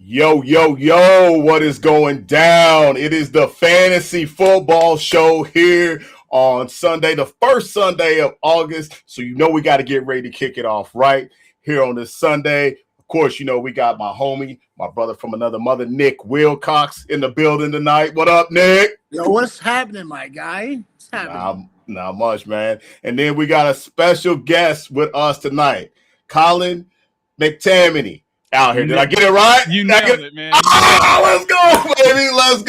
Yo, yo, yo, what is going down? It is the Fantasy Football Show here on Sunday, the first Sunday of August. So, we got to get ready to kick it off right here on this Sunday. Of course, we got my homie, my brother from another mother, Nick Wilcox, in the building tonight. What up, Nick? Yo, what's happening, my guy? What's happening? Not much, man. And then we got a special guest with us tonight, Colin McTamany. Out here. Did I get it right? You nailed it, man. Let's go, baby. Let's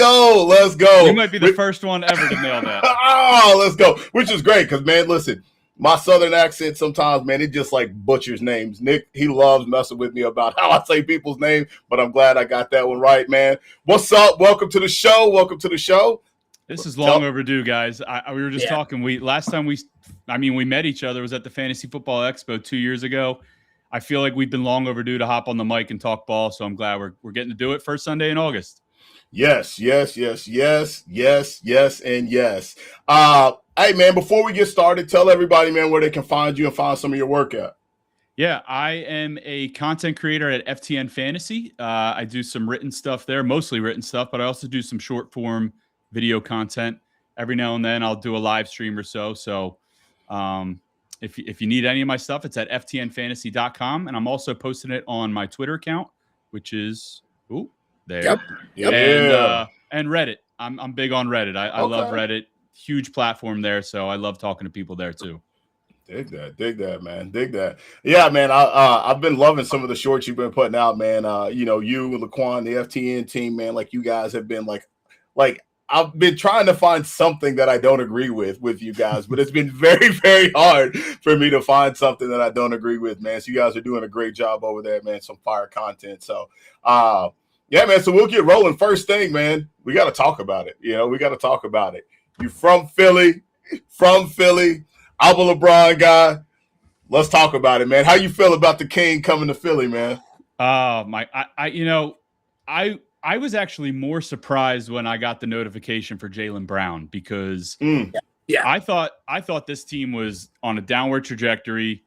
go. You might be the first one ever to nail that. Let's go. Which is great because, man, listen, my southern accent sometimes, man, it just like butchers names. Nick, he loves messing with me about how I say people's names, but I'm glad I got that one right, man. What's up? Welcome to the show. This is long overdue, guys. We were just talking. Last time we met each other was at the Fantasy Football Expo 2 years ago. I feel like we've been long overdue to hop on the mic and talk ball, so I'm glad we're getting to do it first Sunday in August. Yes, and yes. Hey, man, before we get started, tell everybody, man, where they can find you and find some of your work at. Yeah, I am a content creator at FTN Fantasy. I do some written stuff there, mostly written stuff, but I also do some short form video content. Every now and then I'll do a live stream or so. So, If you need any of my stuff, it's at ftnfantasy.com. And I'm also posting it on my Twitter account, which is there. Yep. And Reddit. I'm big on Reddit. I love Reddit. Huge platform there. So I love talking to people there too. Dig that, man. Dig that. Yeah, man. I've been loving some of the shorts you've been putting out, man. You and Laquan, the FTN team, man, like you guys have been like I've been trying to find something that I don't agree with you guys, but it's been very, very hard for me to find something that I don't agree with, man. So you guys are doing a great job over there, man. Some fire content. So, yeah, man. So we'll get rolling. First thing, man, we got to talk about it. We got to talk about it. You from Philly. I'm a LeBron guy. Let's talk about it, man. How you feel about the King coming to Philly, man? I was actually more surprised when I got the notification for Jaylen Brown because I thought this team was on a downward trajectory.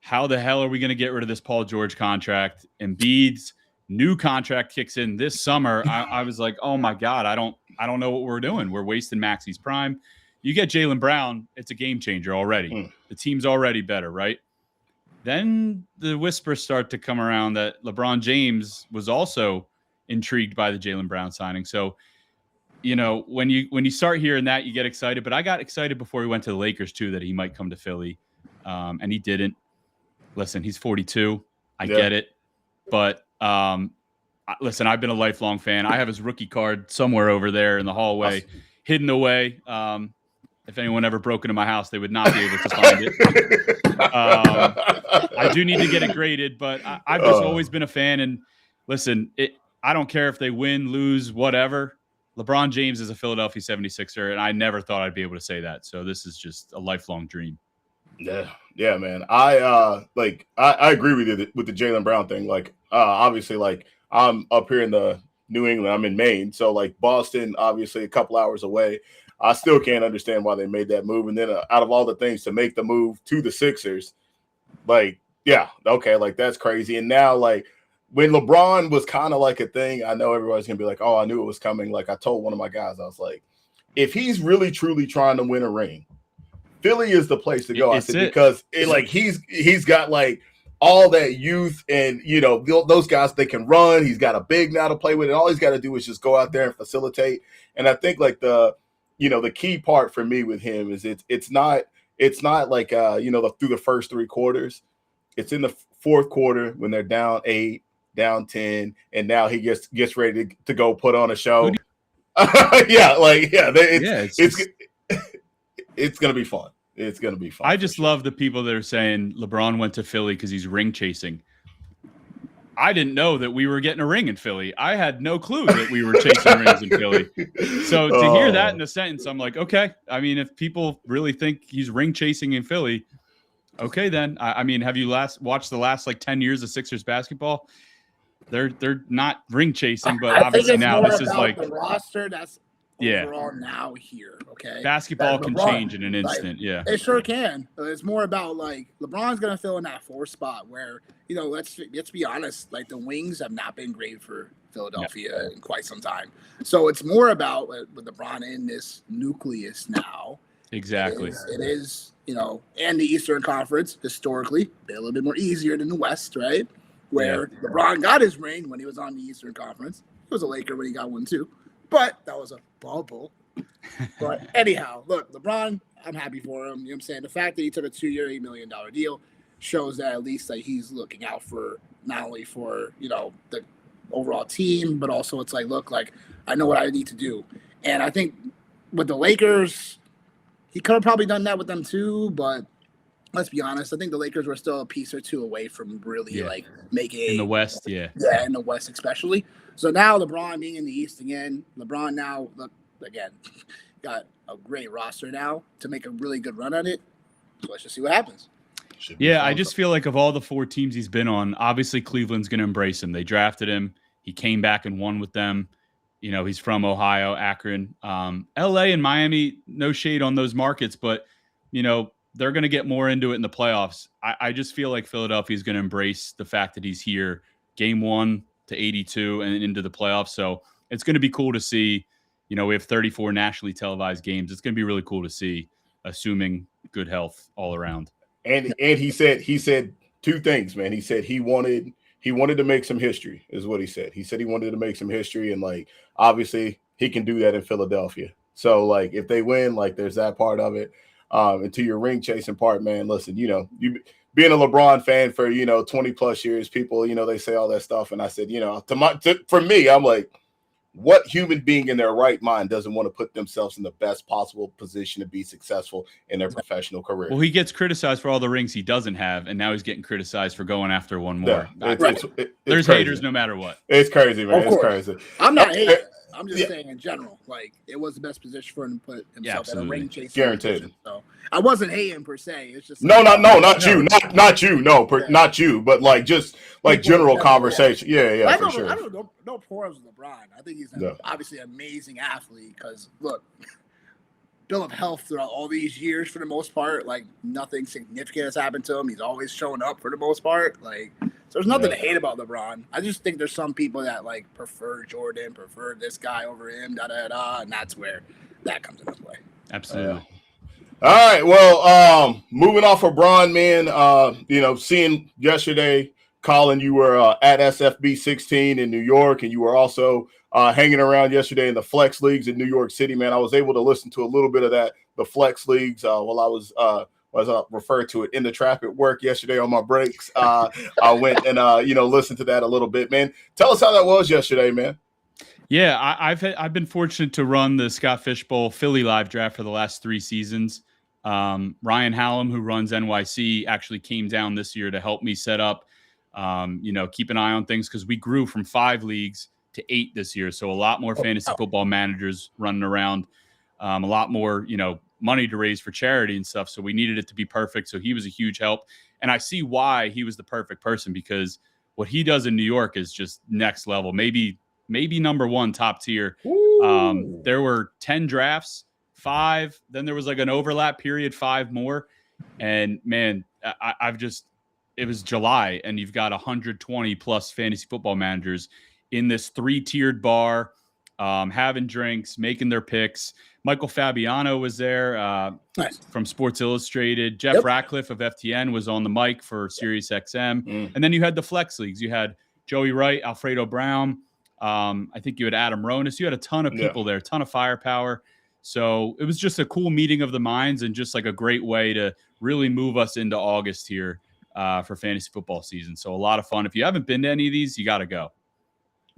How the hell are we going to get rid of this Paul George contract? Embiid's new contract kicks in this summer. I was like, oh my God, I don't know what we're doing. We're wasting Maxi's prime. You get Jaylen Brown, it's a game changer already. The team's already better, right? Then the whispers start to come around that LeBron James was also intrigued by the Jaylen Brown signing. So, when you start hearing that, you get excited. But I got excited before he went to the Lakers too, that he might come to Philly. And he didn't. Listen, he's 42. I get it. But listen, I've been a lifelong fan. I have his rookie card somewhere over there in the hallway, hidden away. If anyone ever broke into my house, they would not be able to find it. I do need to get it graded, but I've just always been a fan. And listen, I don't care if they win, lose, whatever. LeBron James is a Philadelphia 76er, and I never thought I'd be able to say that. So this is just a lifelong dream. Yeah, man. I agree with you with the Jaylen Brown thing. Obviously, I'm up here in the New England. I'm in Maine, so Boston, obviously a couple hours away. I still can't understand why they made that move. And then out of all the things to make the move to the Sixers, that's crazy. And now, when LeBron was kind of like a thing, I know everybody's going to be like, oh, I knew it was coming. I told one of my guys, I was like, if he's really, truly trying to win a ring, Philly is the place to go. Because he's got all that youth and, those guys, they can run. He's got a big now to play with. And all he's got to do is just go out there and facilitate. And I think the key part for me with him is it's not through the first three quarters. It's in the fourth quarter when they're down 8, down 10, and now he gets ready to go put on a show. It's gonna be fun. It's gonna be fun. I just love the people that are saying LeBron went to Philly because he's ring chasing. I didn't know that we were getting a ring in Philly. I had no clue that we were chasing rings in Philly. So to hear that in a sentence, I'm like, okay. I mean, if people really think he's ring chasing in Philly, okay, then. Have you watched the last 10 years of Sixers basketball? They're not ring chasing, but obviously now this is the roster. overall now here. Okay, basketball can change in an instant. Yeah, it sure can. It's more about like LeBron's gonna fill in that 4th spot where let's be honest, like the wings have not been great for Philadelphia in quite some time. So it's more about with LeBron in this nucleus now. Exactly. It is and the Eastern Conference historically a little bit more easier than the West, right? Where LeBron got his ring when he was on the Eastern Conference. He was a Laker when he got one too, but that was a bubble. But anyhow, look, LeBron, I'm happy for him. You know what I'm saying? The fact that he took a 2-year, $8 million deal shows that at least like he's looking out for not only for the overall team, but also it's like, look, like I know what I need to do. And I think with the Lakers, he could have probably done that with them too, but let's be honest. I think the Lakers were still a piece or two away from really like making in the West. Yeah, in the West especially. So now LeBron being in the East again, LeBron now look again got a great roster now to make a really good run at it. So let's just see what happens. Yeah, I just feel like of all the 4 teams he's been on, obviously Cleveland's going to embrace him. They drafted him. He came back and won with them. He's from Ohio, Akron, LA and Miami. No shade on those markets, but they're going to get more into it in the playoffs. I just feel like Philadelphia is going to embrace the fact that he's here game 1 to 82 and into the playoffs. So it's going to be cool to see. We have 34 nationally televised games. It's going to be really cool to see, assuming good health all around. And he said 2 things, man. He said he wanted to make some history, is what he said. He said he wanted to make some history, and like obviously he can do that in Philadelphia. So like if they win, like there's that part of it. And to your ring chasing part, man, listen, you being a LeBron fan for 20 plus years, people they say all that stuff, and I said for me, I'm like, what human being in their right mind doesn't want to put themselves in the best possible position to be successful in their professional career? Well, he gets criticized for all the rings he doesn't have, and now he's getting criticized for going after one more. Yeah, there's crazy. Haters no matter what. It's crazy, man. It's crazy. I'm not hating. I'm just saying in general, like it was the best position for him to put himself in a ring chase. Guaranteed. So I wasn't hating per se. It's just not you, not you, but like just like general conversation. Yeah, for sure. I don't know. No problems with LeBron. I think he's obviously an amazing athlete because look, bill of health throughout all these years for the most part, like nothing significant has happened to him. He's always shown up for the most part. Like so there's nothing to hate about LeBron. I just think there's some people that like prefer Jordan, prefer this guy over him, and that's where that comes into play. Absolutely. All right. Well, moving off of Bron, man, seeing yesterday, Colin, you were at SFB 16 in New York, and you were also hanging around yesterday in the Flex Leagues in New York City, man. I was able to listen to a little bit of the Flex Leagues while I was referred to it in the trap at work yesterday on my breaks. I went and listened to that a little bit, man. Tell us how that was yesterday, man. Yeah, I've been fortunate to run the Scott Fishbowl Philly live draft for the last 3 seasons. Ryan Hallam, who runs NYC, actually came down this year to help me set up, keep an eye on things because we grew from 5 leagues to 8 this year. So a lot more fantasy football managers running around, a lot more, money to raise for charity and stuff. So we needed it to be perfect. So he was a huge help. And I see why he was the perfect person because what he does in New York is just next level, maybe number 1 top tier. There were 10 drafts, 5. Then there was like an overlap period, 5 more. And man, it was July and you've got 120 plus fantasy football managers in this 3-tiered bar, having drinks, making their picks. Michael Fabiano was there from Sports Illustrated. Jeff Ratcliffe of FTN was on the mic for Sirius XM. And then you had the Flex Leagues. You had Joey Wright, Alfredo Brown. I think you had Adam Ronis. You had a ton of people there, a ton of firepower. So it was just a cool meeting of the minds and just like a great way to really move us into August here for fantasy football season. So a lot of fun. If you haven't been to any of these, you got to go.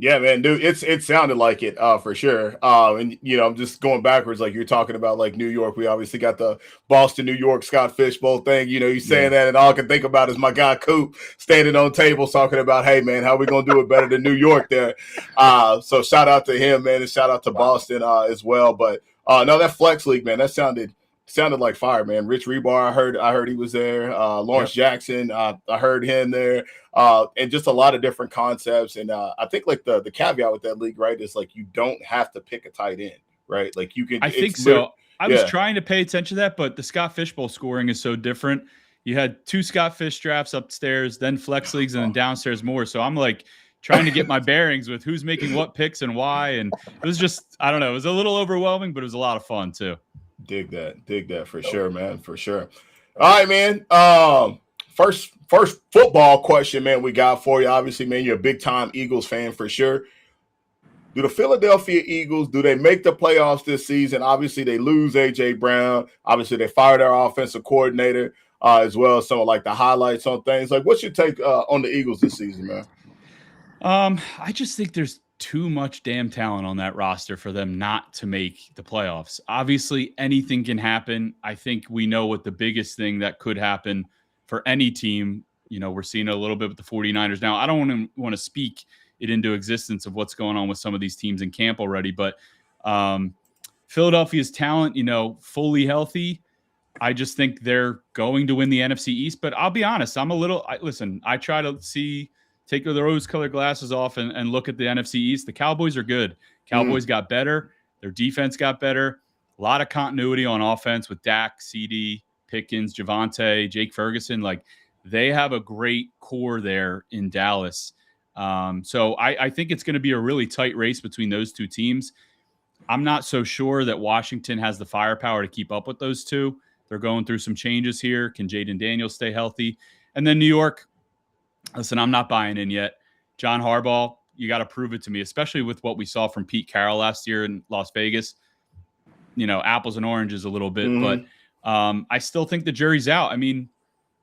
Yeah, man, dude, it sounded like it for sure. And I'm just going backwards, like you're talking about, like New York. We obviously got the Boston, New York, Scott Fishbowl thing. You saying that, and all I can think about is my guy Coop standing on tables talking about, hey man, how we gonna do it better than New York there? So shout out to him, man, and shout out to Boston as well. But no, that Flex League, man, that sounded like fire, man. Rich Rebar, I heard he was there. Lawrence Jackson, I heard him there. And just a lot of different concepts. And I think like the caveat with that league, right, is like you don't have to pick a tight end, right? Like you could. I think so. I was trying to pay attention to that, but the Scott Fishbowl scoring is so different. You had 2 Scott Fish drafts upstairs, then flex leagues, and then downstairs more. So I'm like trying to get my bearings with who's making what picks and why. And it was just, I don't know, it was a little overwhelming, but it was a lot of fun too. Dig that for sure, man, for sure. All right, man. First football question, man, we got for you. Obviously, man, you're a big time Eagles fan for sure. Do the Philadelphia Eagles, do they make the playoffs this season? Obviously, they lose A.J. Brown. Obviously, they fired their offensive coordinator as well as some of like the highlights on things. Like, what's your take on the Eagles this season, man? I just think there's too much damn talent on that roster for them not to make the playoffs. Obviously, anything can happen. I think we know what the biggest thing that could happen for any team. You know, we're seeing a little bit with the 49ers. Now, I don't want to speak it into existence of what's going on with some of these teams in camp already, but Philadelphia's talent, you know, fully healthy, I just think they're going to win the NFC East. But I'll be honest, I try to take the rose-colored glasses off and look at the NFC East. The Cowboys are good. Cowboys got better. Their defense got better. A lot of continuity on offense with Dak, CD, Pickens, Javonte, Jake Ferguson. Like, they have a great core there in Dallas. So I think it's going to be a really tight race between those two teams. I'm not so sure that Washington has the firepower to keep up with those two. They're going through some changes here. Can Jaden Daniels stay healthy? And then New York, listen, I'm not buying in yet. John Harbaugh, you got to prove it to me, especially with what we saw from Pete Carroll last year in Las Vegas. You know, apples and oranges a little bit, but I still think the jury's out. I mean,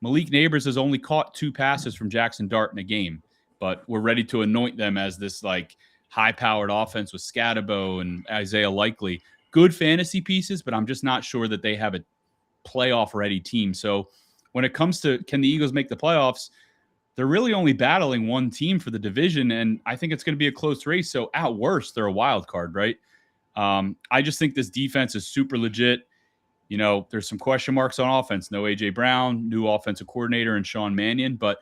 Malik Neighbors has only caught 2 passes from Jackson Dart in a game, but we're ready to anoint them as this like high-powered offense with Scatterbo and Isaiah Likely. Good fantasy pieces, but I'm just not sure that they have a playoff-ready team. So when it comes to can the Eagles make the playoffs, they're really only battling one team for the division, and I think it's going to be a close race. So at worst, they're a wild card, right? I just think this defense is super legit. You know, there's some question marks on offense. No A.J. Brown, new offensive coordinator, and Sean Mannion. But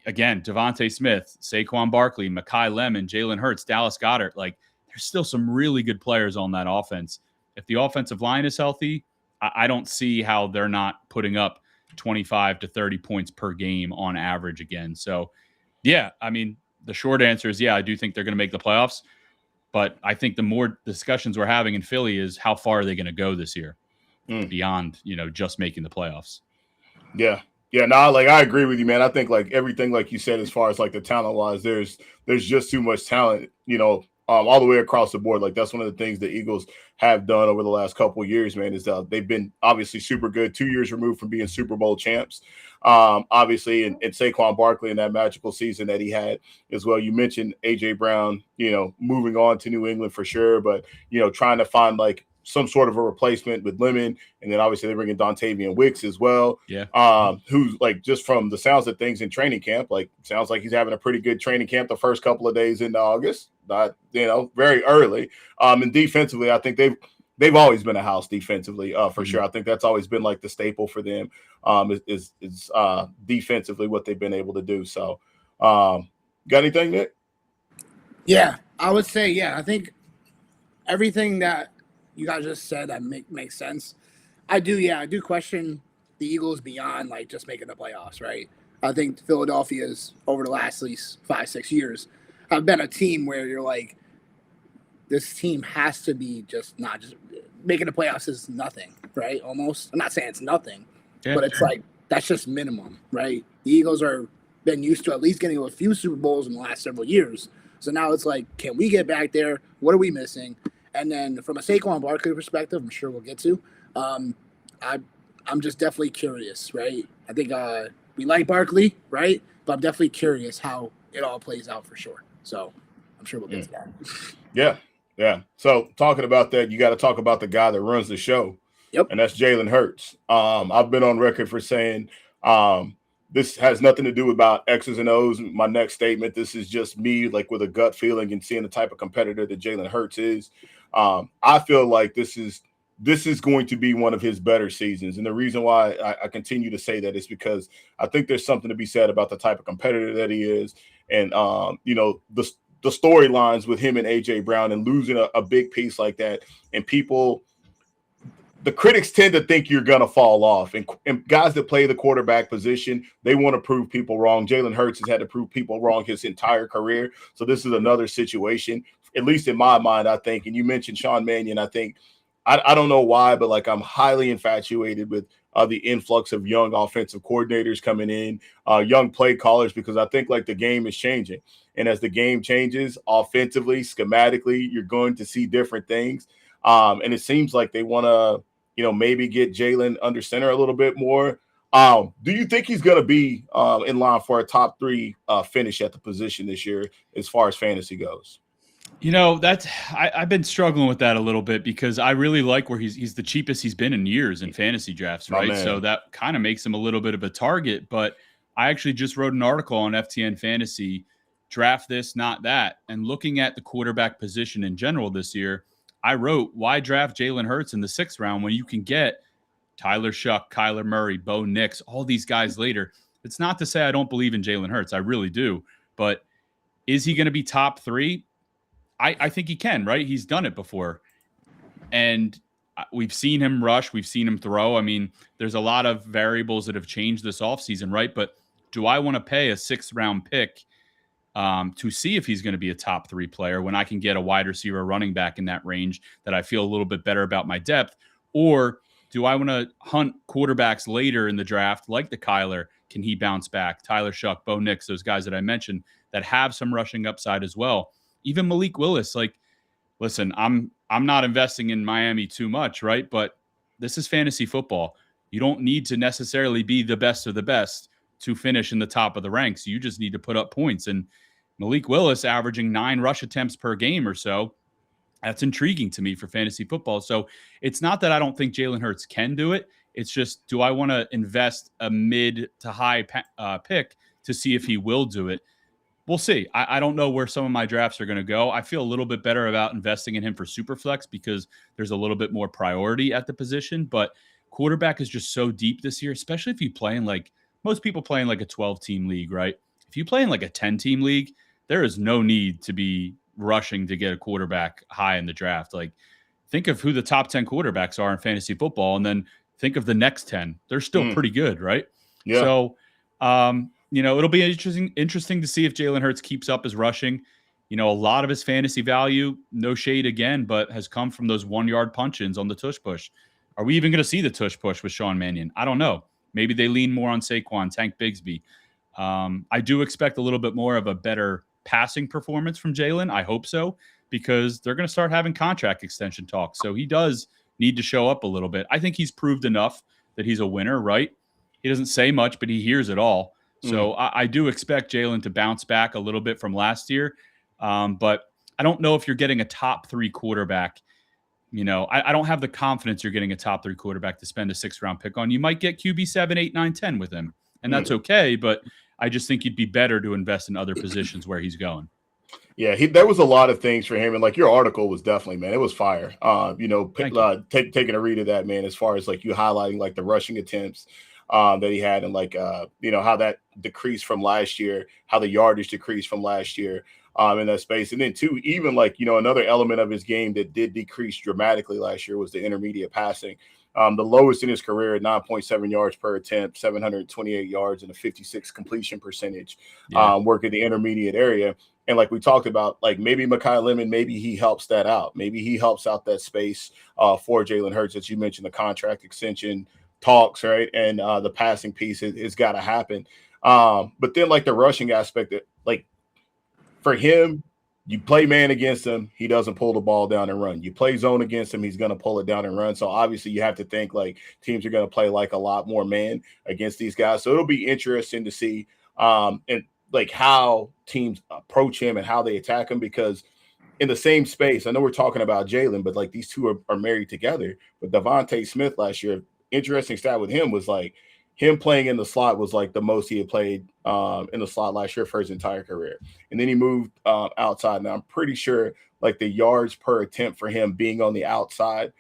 again, Devontae Smith, Saquon Barkley, Mekhi Lemon, Jalen Hurts, Dallas Goedert. Like, there's still some really good players on that offense. If the offensive line is healthy, I don't see how they're not putting up 25 to 30 points per game on average again. So, yeah, I mean, the short answer is, yeah, I do think they're going to make the playoffs. But I think the more discussions we're having in Philly is how far are they going to go this year beyond, you know, just making the playoffs. Yeah. Yeah, no, like I agree with you, man. I think like everything, like you said, as far as like the talent wise, there's just too much talent, you know, all the way across the board. Like that's one of the things the Eagles have done over the last couple of years, man, is they've been obviously super good, 2 years removed from being Super Bowl champs. Obviously, and Saquon Barkley in that magical season that he had as well. You mentioned A.J. Brown, you know, moving on to New England for sure, but, you know, trying to find like some sort of a replacement with Lemon, and then obviously they bring in Dontavian Wicks as well. Yeah. Who's like just from the sounds of things in training camp, like sounds like he's having a pretty good training camp the first couple of days into August. Not, you know, very early. And defensively, I think they've always been a house defensively for sure. I think that's always been like the staple for them is defensively what they've been able to do. So, got anything, Nick? Yeah, I would say, yeah, I think everything that you guys just said that makes sense. I do question the Eagles beyond like just making the playoffs, right? I think Philadelphia's over the last at least 5-6 years have been a team where you're like, this team has to be not just making the playoffs is nothing, right? Almost. I'm not saying it's nothing, but it's like that's just minimum, right? The Eagles are been used to at least getting a few Super Bowls in the last several years. So now it's like, can we get back there? What are we missing? And then from a Saquon Barkley perspective, I'm sure we'll get to. I'm just definitely curious, right? I think we like Barkley, right? But I'm definitely curious how it all plays out for sure. So I'm sure we'll get to that. Yeah. So talking about that, you got to talk about the guy that runs the show. Yep. And that's Jalen Hurts. I've been on record for saying this has nothing to do about X's and O's. My next statement, this is just me like with a gut feeling and seeing the type of competitor that Jalen Hurts is. I feel like this is going to be one of his better seasons. And the reason why I continue to say that is because I think there's something to be said about the type of competitor that he is. And, you know, the storylines with him and AJ Brown and losing a big piece like that. And the critics tend to think you're going to fall off. And guys that play the quarterback position, they want to prove people wrong. Jalen Hurts has had to prove people wrong his entire career. So this is another situation, at least in my mind, I think. And you mentioned Sean Mannion. I think, I don't know why, but like I'm highly infatuated with the influx of young offensive coordinators coming in, young play callers, because I think like the game is changing. And as the game changes offensively, schematically, you're going to see different things. And it seems like they want to, maybe get Jalen under center a little bit more. Do you think he's going to be in line for a top 3 finish at the position this year as far as fantasy goes? I've been struggling with that a little bit because I really like where he's the cheapest he's been in years in fantasy drafts, right? So that kind of makes him a little bit of a target. But I actually just wrote an article on FTN Fantasy, draft this, not that. And looking at the quarterback position in general this year, I wrote, why draft Jalen Hurts in the 6th round when you can get Tyler Shuck, Kyler Murray, Bo Nix, all these guys later? It's not to say I don't believe in Jalen Hurts. I really do. But is he going to be top 3? I think he can, right? He's done it before. And we've seen him rush. We've seen him throw. I mean, there's a lot of variables that have changed this offseason, right? But do I want to pay a 6th round pick to see if he's going to be a top 3 player when I can get a wide receiver running back in that range that I feel a little bit better about my depth? Or do I want to hunt quarterbacks later in the draft like the Kyler? Can he bounce back? Tyler Shuck, Bo Nix, those guys that I mentioned that have some rushing upside as well. Even Malik Willis, like, listen, I'm not investing in Miami too much, right? But this is fantasy football. You don't need to necessarily be the best of the best to finish in the top of the ranks. You just need to put up points. And Malik Willis averaging 9 rush attempts per game or so, that's intriguing to me for fantasy football. So it's not that I don't think Jalen Hurts can do it. It's just, do I want to invest a mid to high pick to see if he will do it? We'll see. I don't know where some of my drafts are going to go. I feel a little bit better about investing in him for Superflex because there's a little bit more priority at the position. But quarterback is just so deep this year, especially if you play in like most people play in like a 12-team league, right? If you play in like a 10-team league, there is no need to be rushing to get a quarterback high in the draft. Like, think of who the top 10 quarterbacks are in fantasy football, and then think of the next 10. They're still pretty good, right? Yeah. So, it'll be interesting to see if Jalen Hurts keeps up his rushing. A lot of his fantasy value, no shade again, but has come from those 1-yard punch-ins on the tush push. Are we even going to see the tush push with Sean Mannion? I don't know. Maybe they lean more on Saquon, Tank Bigsby. I do expect a little bit more of a better passing performance from Jalen. I hope so, because they're going to start having contract extension talks. So he does need to show up a little bit. I think he's proved enough that he's a winner, right? He doesn't say much, but he hears it all. So I do expect Jalen to bounce back a little bit from last year. But I don't know if you're getting a top 3 quarterback. I don't have the confidence you're getting a top 3 quarterback to spend a 6th round pick on. You might get QB 7, 8, 9, 10 with him, and that's okay. But I just think you'd be better to invest in other positions where he's going. Yeah, there was a lot of things for him, and like your article was definitely, man, it was fire. Taking a read of that, man, as far as like you highlighting like the rushing attempts that he had, and like how that decreased from last year, how the yardage decreased from last year in that space. And then too, even like another element of his game that did decrease dramatically last year was the intermediate passing. The lowest in his career at 9.7 yards per attempt, 728 yards, and a 56 completion percentage, working the intermediate area. And like we talked about, like maybe Mekhi Lemon, maybe he helps that out. Maybe he helps out that space for Jalen Hurts, as you mentioned, the contract extension talks, right? And the passing piece has got to happen. But then like the rushing aspect, like for him, you play man against him, he doesn't pull the ball down and run. You play zone against him, he's going to pull it down and run. So obviously you have to think like teams are going to play like a lot more man against these guys. So it'll be interesting to see and like how teams approach him and how they attack him, because in the same space, I know we're talking about Jalen, but like these two are married together. But Devontae Smith last year, interesting stat with him was like him playing in the slot was like the most he had played in the slot last year for his entire career. And then he moved outside. Now I'm pretty sure like the yards per attempt for him being on the outside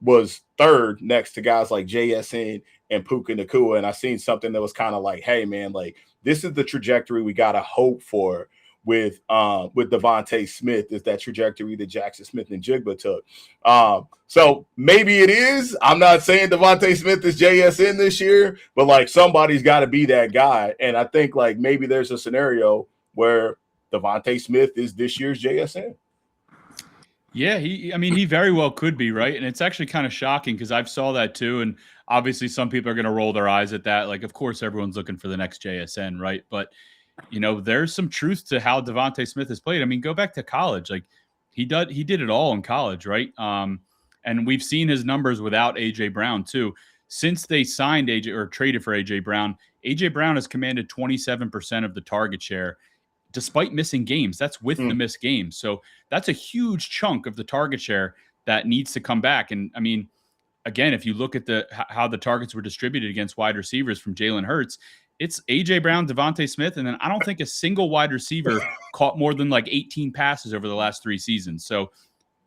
was 3rd next to guys like JSN and Puka Nacua. And I seen something that was kind of like, hey man, like this is the trajectory we got to hope for with Devontae Smith is that trajectory that Jackson Smith and Jigba took. So maybe it is. I'm not saying Devontae Smith is JSN this year, but like somebody's got to be that guy. And I think like maybe there's a scenario where Devontae Smith is this year's JSN. Yeah, he very well could be, right? And it's actually kind of shocking because I've saw that too. And obviously some people are going to roll their eyes at that. Like, of course, everyone's looking for the next JSN, right? But there's some truth to how Devontae Smith has played. I mean, go back to college. Like he did it all in college, right? And we've seen his numbers without AJ Brown too. Since they signed AJ or traded for AJ Brown has commanded 27% of the target share despite missing games. That's with the missed games. So that's a huge chunk of the target share that needs to come back. And I mean, again, if you look at how the targets were distributed against wide receivers from Jalen Hurts, it's AJ Brown, Devontae Smith, and then I don't think a single wide receiver caught more than like 18 passes over the last 3 seasons. So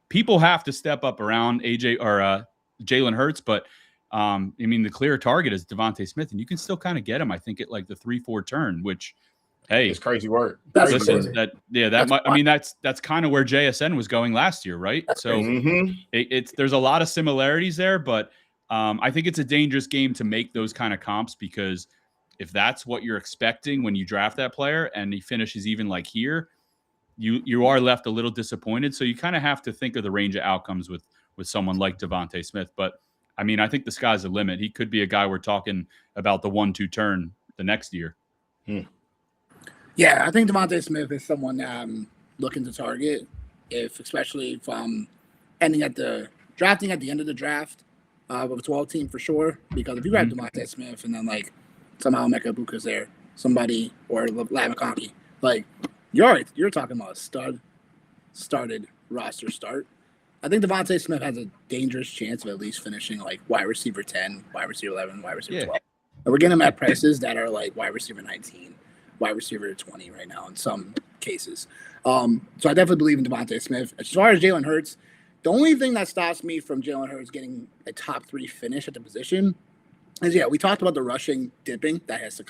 people have to step up around AJ or Jalen Hurts, but I mean, the clear target is Devontae Smith, and you can still kind of get him, I think, at like the 3-4 turn, which, hey, it's crazy work. That's kind of where JSN was going last year, right? So there's a lot of similarities there, but I think it's a dangerous game to make those kind of comps, because if that's what you're expecting when you draft that player and he finishes even like here, you are left a little disappointed. So you kind of have to think of the range of outcomes with someone like Devontae Smith. But I mean, I think the sky's the limit. He could be a guy we're talking about the 1-2 turn the next year. Yeah, I think Devontae Smith is someone that I'm looking to target, especially if I'm drafting at the end of the draft with a 12 team for sure. Because if you grab Devontae Smith and then like somehow Mecca Buka's there, somebody, or Lamiconi, like you're talking about a started roster start. I think Devontae Smith has a dangerous chance of at least finishing like wide receiver 10, wide receiver 11, wide receiver 12. And we're getting him at prices that are like wide receiver 19, wide receiver 20 right now in some cases. So I definitely believe in Devontae Smith. As far as Jalen Hurts, the only thing that stops me from Jalen Hurts getting a top 3 finish at the position is, we talked about the rushing dipping that has to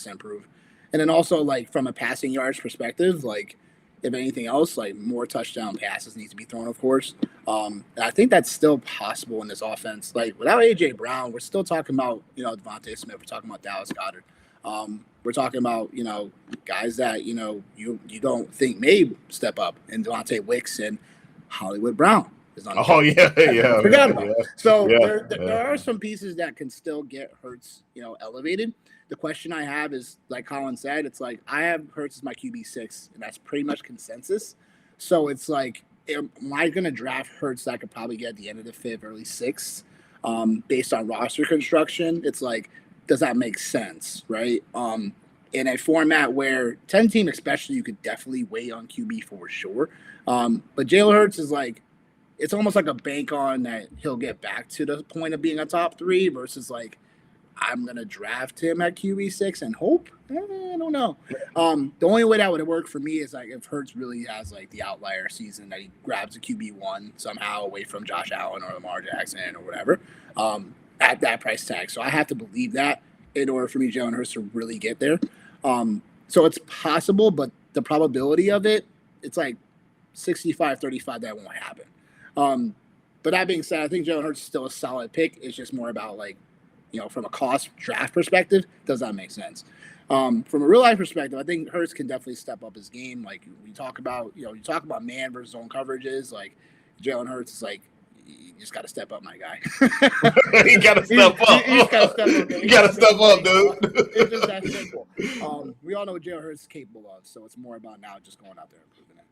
improve. And then also like from a passing yards perspective, like if anything else, like more touchdown passes need to be thrown, of course. I think that's still possible in this offense. Like without AJ Brown, we're still talking about, Devontae Smith. We're talking about Dallas Goedert. We're talking about, guys that, you don't think may step up, and Devontae Wicks and Hollywood Brown is on. Forgot about it. So there are some pieces that can still get Hurts, elevated. The question I have is, like Colin said, it's like I have Hurts as my QB6, and that's pretty much consensus. So it's like, am I going to draft Hurts that I could probably get at the end of the 5th, early 6th, based on roster construction? It's like, does that make sense, right? In a format where 10-team especially, you could definitely weigh on QB for sure. But Jalen Hurts is like, it's almost like a bank on that he'll get back to the point of being a top 3 versus like, I'm going to draft him at QB6 and hope. I don't know. The only way that would work for me is like if Hurts really has like the outlier season that he grabs a QB1 somehow away from Josh Allen or Lamar Jackson or whatever at that price tag. So I have to believe that in order for me, Jalen Hurts, to really get there. So it's possible, but the probability of it, it's like 65-35 that won't happen. But that being said, I think Jalen Hurts is still a solid pick. It's just more about like, from a cost draft perspective, does that make sense? From a real life perspective, I think Hurts can definitely step up his game. Like we talk about, you talk about man versus zone coverages. Like Jalen Hurts is like, you just got to step up, my guy. You got to step up. You got to step up, dude. It's just that simple. We all know what Jalen Hurts is capable of, so it's more about now just going out there and proving it.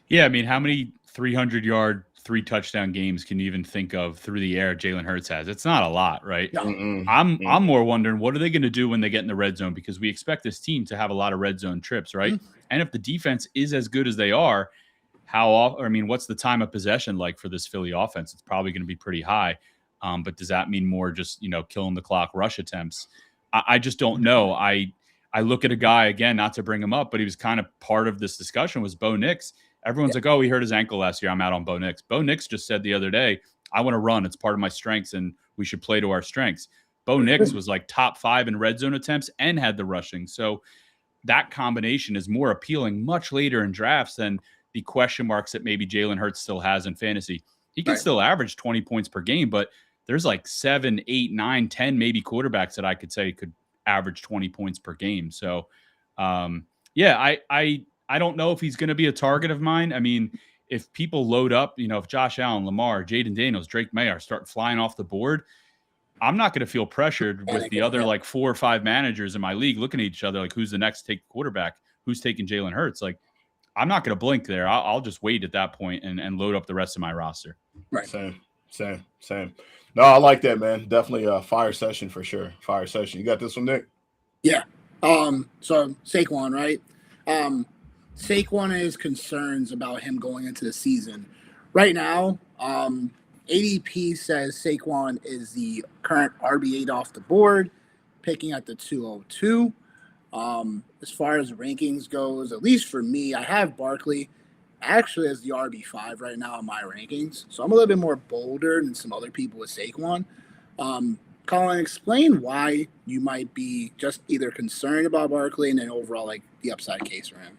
Yeah, I mean, how many 300-yard, 3-touchdown games can you even think of through the air Jalen Hurts has? It's not a lot, right? No. I'm more wondering, what are they going to do when they get in the red zone? Because we expect this team to have a lot of red zone trips, right? And if the defense is as good as they are, what's the time of possession like for this Philly offense? It's probably going to be pretty high. But does that mean more just, killing the clock rush attempts? I just don't know. I look at a guy, again, not to bring him up, but he was kind of part of this discussion, was Bo Nix. Everyone's like, oh, he hurt his ankle last year, I'm out on Bo Nix. Bo Nix just said the other day, I want to run. It's part of my strengths, and we should play to our strengths. Bo Nix was like top 5 in red zone attempts and had the rushing. So that combination is more appealing much later in drafts than the question marks that maybe Jalen Hurts still has in fantasy. He can still average 20 points per game, but there's like 7, 8, 9, 10 maybe quarterbacks that I could say could average 20 points per game. So, yeah, I don't know if he's going to be a target of mine. I mean, if people load up, if Josh Allen, Lamar, Jaden Daniels, Drake May start flying off the board, I'm not going to feel pressured with the other like 4 or 5 managers in my league looking at each other like, who's the next to take quarterback, who's taking Jalen Hurts. Like, I'm not going to blink there. I'll just wait at that point and load up the rest of my roster. Right. Same. No, I like that, man. Definitely a fire session for sure. Fire session. You got this one, Nick? Yeah. So Saquon, right? Saquon has concerns about him going into the season. Right now, ADP says Saquon is the current RB8 off the board, picking at the 202. As far as rankings goes, at least for me, I have Barkley actually as the RB5 right now in my rankings. So I'm a little bit more bolder than some other people with Saquon. Colin, explain why you might be just either concerned about Barkley and then overall like the upside case for him.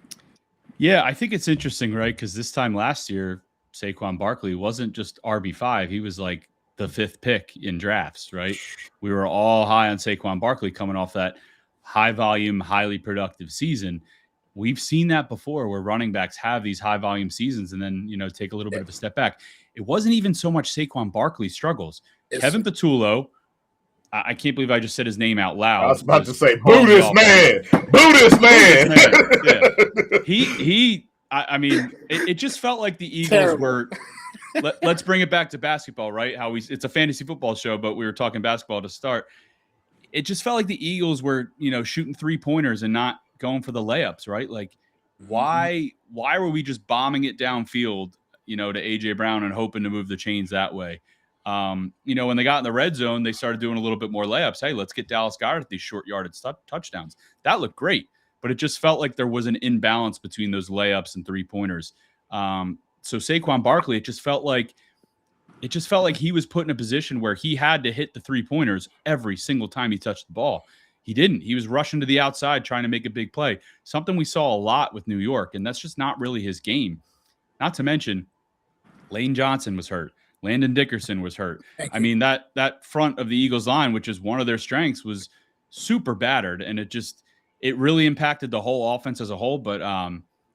Yeah, I think it's interesting, right? Because this time last year, Saquon Barkley wasn't just RB5. He was like the 5th pick in drafts, right? We were all high on Saquon Barkley coming off that high volume, highly productive season. We've seen that before where running backs have these high volume seasons and then, take a little bit of a step back. It wasn't even so much Saquon Barkley struggles. Kevin Patullo, I can't believe I just said his name out loud. I was about to say, Buddhist man. Yeah. I mean, it just felt like the Eagles were, let's bring it back to basketball, right? It's a fantasy football show, but we were talking basketball to start. It just felt like the Eagles were, shooting 3-pointers and not going for the layups, right? Like, why were we just bombing it downfield, to AJ Brown and hoping to move the chains that way? When they got in the red zone, they started doing a little bit more layups. Hey, let's get Dallas Goedert these short yardage touchdowns. That looked great, but it just felt like there was an imbalance between those layups and 3-pointers. So Saquon Barkley, it just felt like he was put in a position where he had to hit the 3-pointers every single time he touched the ball. He didn't. He was rushing to the outside trying to make a big play, something we saw a lot with New York, and that's just not really his game. Not to mention, Lane Johnson was hurt. Landon Dickerson was hurt. I mean, that front of the Eagles line, which is one of their strengths, was super battered, and it really impacted the whole offense as a whole. But,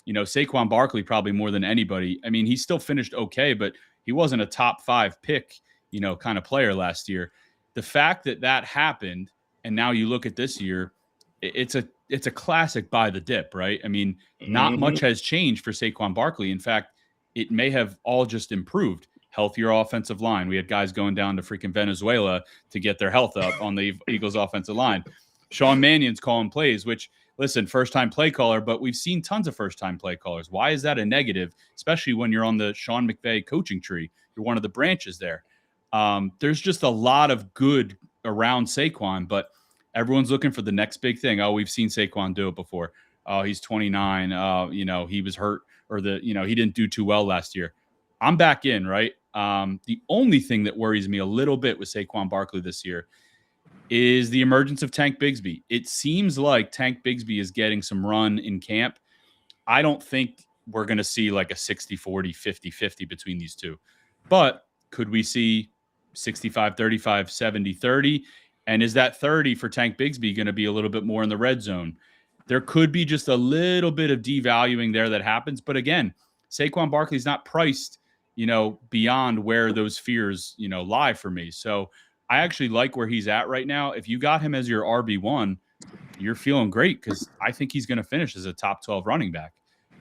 Saquon Barkley probably more than anybody. I mean, he still finished okay, but he wasn't a top 5 pick, kind of player last year. The fact that happened, and now you look at this year, it's a classic buy the dip, right? I mean, not much has changed for Saquon Barkley. In fact, it may have all just improved. Healthier offensive line. We had guys going down to freaking Venezuela to get their health up on the Eagles offensive line. Sean Mannion's calling plays, which, listen, first-time play caller, but we've seen tons of first-time play callers. Why is that a negative, especially when you're on the Sean McVay coaching tree? You're one of the branches there. There's just a lot of good around Saquon, but everyone's looking for the next big thing. Oh, we've seen Saquon do it before. Oh, he's 29. He was hurt or he didn't do too well last year. I'm back in, right? The only thing that worries me a little bit with Saquon Barkley this year is the emergence of Tank Bigsby. It seems like Tank Bigsby is getting some run in camp. I don't think we're going to see like a 60-40, 50-50 between these two. But could we see 65-35, 70-30? And is that 30 for Tank Bigsby going to be a little bit more in the red zone? There could be just a little bit of devaluing there that happens. But again, Saquon Barkley's not priced, beyond where those fears, lie for me. So I actually like where he's at right now. If you got him as your RB1, you're feeling great because I think he's going to finish as a top 12 running back.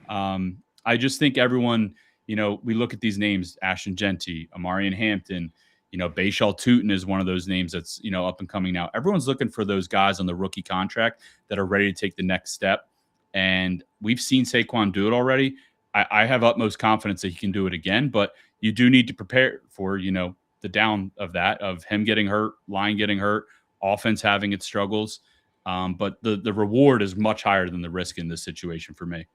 I just think everyone, we look at these names, Ashton Genty, Amarian Hampton, Bashal Tootin is one of those names that's, up and coming now. Everyone's looking for those guys on the rookie contract that are ready to take the next step. And we've seen Saquon do it already. I have utmost confidence that he can do it again, but you do need to prepare for, the down of that, of him getting hurt, line getting hurt, offense having its struggles. But the reward is much higher than the risk in this situation for me.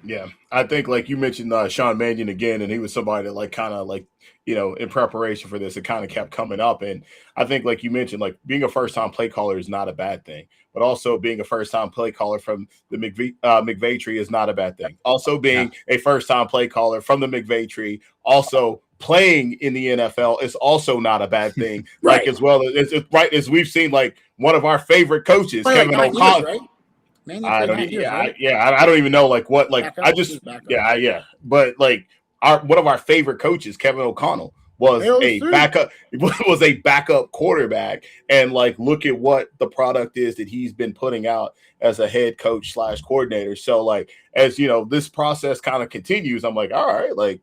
Yeah, I think like you mentioned Sean Mannion again, and he was somebody that like kind of like in preparation for this, it kind of kept coming up, and I think like you mentioned, like being a first time play caller is not a bad thing, but also being a first time play caller from the McVay tree is not a bad thing. Also being a first time play caller from the McVay tree, also playing in the NFL is also not a bad thing. Right. Like as well as right as we've seen, like one of our favorite coaches, Play like Kevin 9 years, O'Connell. right? Man, you I played don't. 9 years, Yeah, right? I don't even know like what. Like Backup? I He just. was backup. Yeah. But like one of our favorite coaches, Kevin O'Connell, was Those a three. backup. Was a backup quarterback, and like look at what the product is that he's been putting out as a head coach / coordinator. So like as this process kind of continues, I'm like, all right, like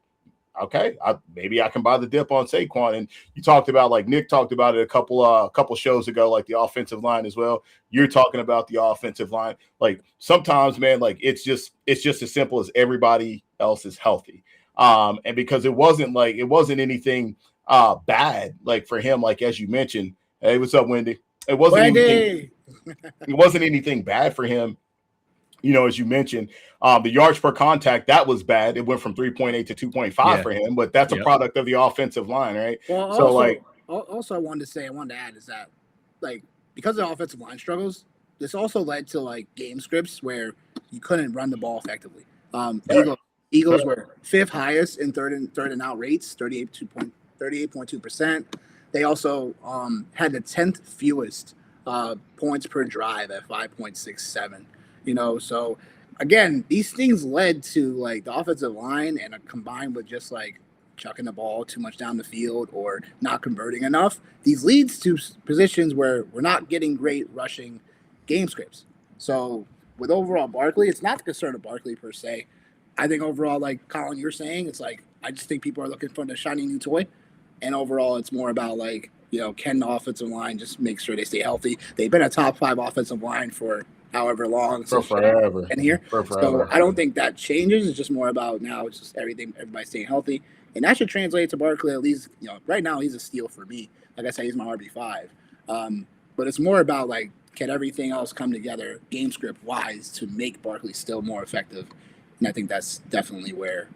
okay, maybe I can buy the dip on Saquon. And you talked about like Nick talked about it a couple shows ago, like the offensive line as well. You're talking about the offensive line. Like sometimes, man, like it's just as simple as everybody else is healthy. And because it wasn't anything bad like for him, like as you mentioned. Hey, what's up, Wendy? It wasn't anything. It wasn't anything bad for him. As you mentioned, the yards per contact, that was bad. It went from 3.8 to 2.5 for him, but that's a product of the offensive line, right? Well, so also I wanted to add is that like because of the offensive line struggles, this also led to like game scripts where you couldn't run the ball effectively. Eagles were fifth highest in third and out rates, 38.2%. They also had the 10th fewest points per drive at 5.67. So again, these things led to like the offensive line and combined with just like chucking the ball too much down the field or not converting enough. These leads to positions where we're not getting great rushing game scripts. So with overall Barkley, it's not the concern of Barkley per se. I think overall, like Colin, you're saying, it's like I just think people are looking for the shiny new toy, and overall, it's more about like can the offensive line just make sure they stay healthy? They've been a top 5 offensive line for however long for forever and here. So I don't think that changes. It's just more about now it's just everybody staying healthy. And that should translate to Barkley at least, right now he's a steal for me. Like I said, he's my RB5. But it's more about like can everything else come together game script wise to make Barkley still more effective. And I think that's definitely where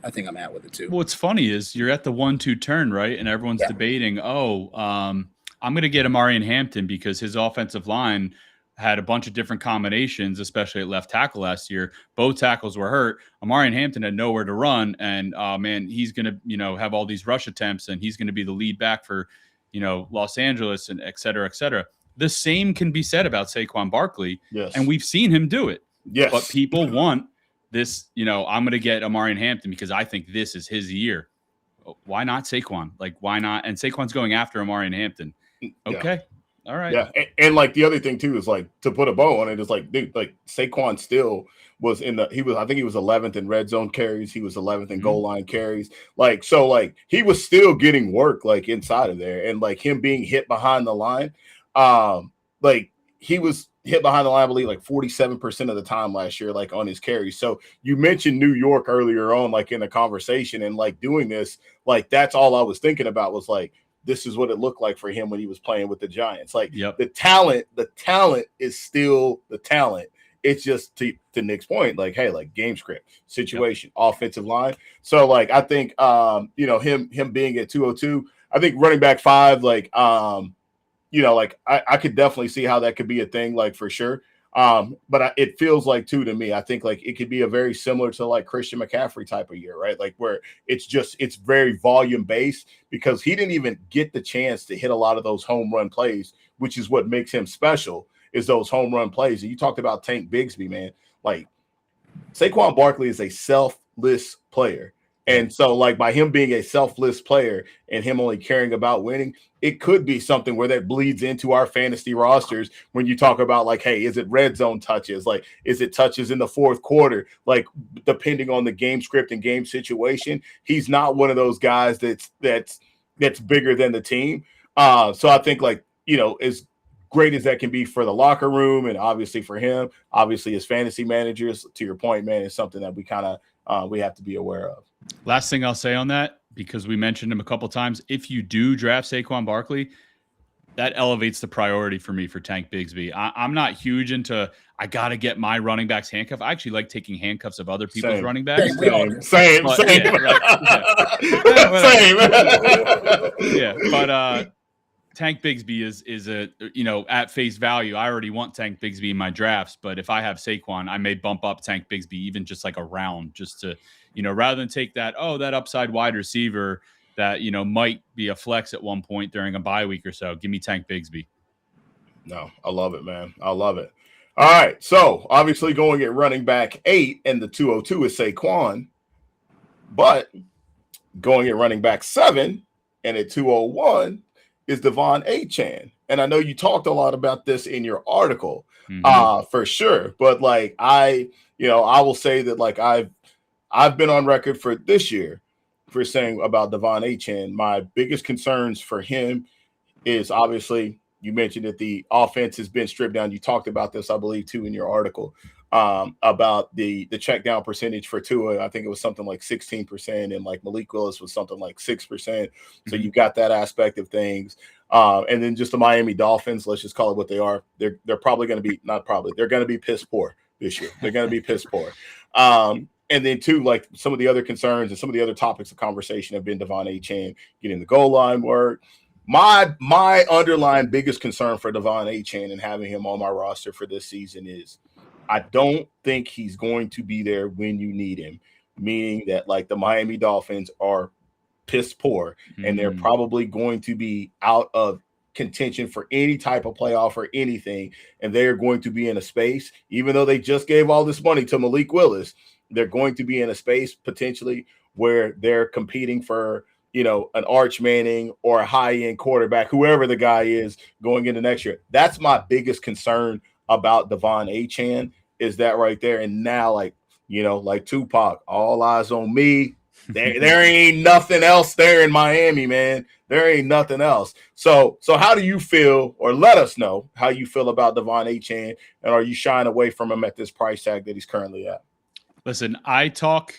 I think I'm at with it too. What's funny is you're at the 1-2 turn, right? And everyone's debating, I'm going to get Amari and Hampton because his offensive line had a bunch of different combinations, especially at left tackle last year. Both tackles were hurt. Amari and Hampton had nowhere to run. And, man, he's going to, have all these rush attempts and he's going to be the lead back for, Los Angeles and et cetera, et cetera. The same can be said about Saquon Barkley. Yes. And we've seen him do it. Yes. But people want this, I'm going to get Amari and Hampton because I think this is his year. Why not Saquon? Like, why not? And Saquon's going after Amari and Hampton. Okay. Yeah. All right. Yeah. And like the other thing too is like to put a bow on it is like, dude, like Saquon still was I think he was 11th in red zone carries. He was 11th in goal line carries. Like, so like he was still getting work like inside of there and like him being hit behind the line. Like he was hit behind the line, I believe, like 47% of the time last year, like on his carries. So you mentioned New York earlier on, like in the conversation and like doing this, like that's all I was thinking about was like, this is what it looked like for him when he was playing with the Giants. Like the talent is still the talent. It's just to Nick's point, like, hey, like game script, situation, offensive line. So like, I think, him being at 202, I think running back 5, like, like I could definitely see how that could be a thing, like for sure. But it feels like too to me, I think like it could be a very similar to like Christian McCaffrey type of year, right? Like where it's very volume based because he didn't even get the chance to hit a lot of those home run plays, which is what makes him special is those home run plays. And you talked about Tank Bigsby, man. Like Saquon Barkley is a selfless player. And so, like, by him being a selfless player and him only caring about winning, it could be something where that bleeds into our fantasy rosters when you talk about, like, hey, is it red zone touches? Like, is it touches in the fourth quarter? Like, depending on the game script and game situation, he's not one of those guys that's bigger than the team. So I think, like, as great as that can be for the locker room and obviously for him, obviously as fantasy managers, to your point, man, is something that we kind of we have to be aware of. Last thing I'll say on that, because we mentioned him a couple times, if you do draft Saquon Barkley, that elevates the priority for me for Tank Bigsby. I'm not huge into I got to get my running backs handcuffed. I actually like taking handcuffs of other people's running backs. Same. But, Same. Yeah, but Tank Bigsby is a, at face value, I already want Tank Bigsby in my drafts, but if I have Saquon, I may bump up Tank Bigsby even just like a round, just to, rather than take that upside wide receiver that, might be a flex at one point during a bye week or so. Give me Tank Bigsby. No, I love it, man. I love it. All right. So obviously going at running back 8 and the 202 is Saquon, but going at running back 7 and at 201 is Devon Achane. And I know you talked a lot about this in your article, for sure. But like I will say that like I've been on record for this year for saying about Devon Achane, my biggest concerns for him is obviously you mentioned that the offense has been stripped down. You talked about this, I believe, too, in your article about the check down percentage for Tua. I think it was something like 16%, and like Malik Willis was something like 6%. So you got that aspect of things. And then just the Miami Dolphins, let's just call it what they are. They're probably going to be, not probably, they're going to be piss poor this year. They're going to be piss poor. And then too, like some of the other concerns and some of the other topics of conversation have been Devon Achane getting the goal line work. My underlying biggest concern for Devon Achane and having him on my roster for this season is I don't think he's going to be there when you need him, meaning that like the Miami Dolphins are piss poor and they're probably going to be out of contention for any type of playoff or anything, and they're going to be in a space, even though they just gave all this money to Malik Willis, they're going to be in a space potentially where they're competing for an Arch Manning or a high-end quarterback, whoever the guy is going into next year. That's my biggest concern about Devon Achane, is that right there. And now, like Tupac, all eyes on me. There ain't nothing else there in Miami, man. There ain't nothing else. So how do you feel, or let us know how you feel about Devon Achane, and are you shying away from him at this price tag that he's currently at? Listen, I talk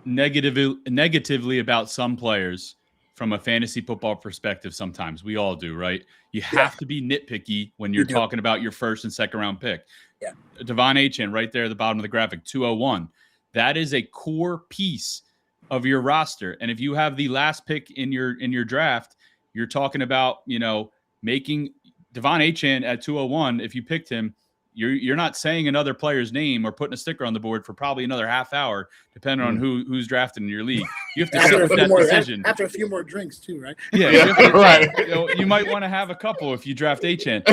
negatively about some players from a fantasy football perspective. Sometimes we all do, right? You have to be nitpicky when you're talking about your first and second round pick. Yeah. Devon Achane right there at the bottom of the graphic, 201. That is a core piece of your roster. And if you have the last pick in your draft, you're talking about, making Devon Achane at 201. If you picked him, you're not saying another player's name or putting a sticker on the board for probably another half hour, depending on who's drafted in your league. You have to sit with that decision. After a few more drinks too, right? Yeah, right. You might want to have a couple if you draft Achane.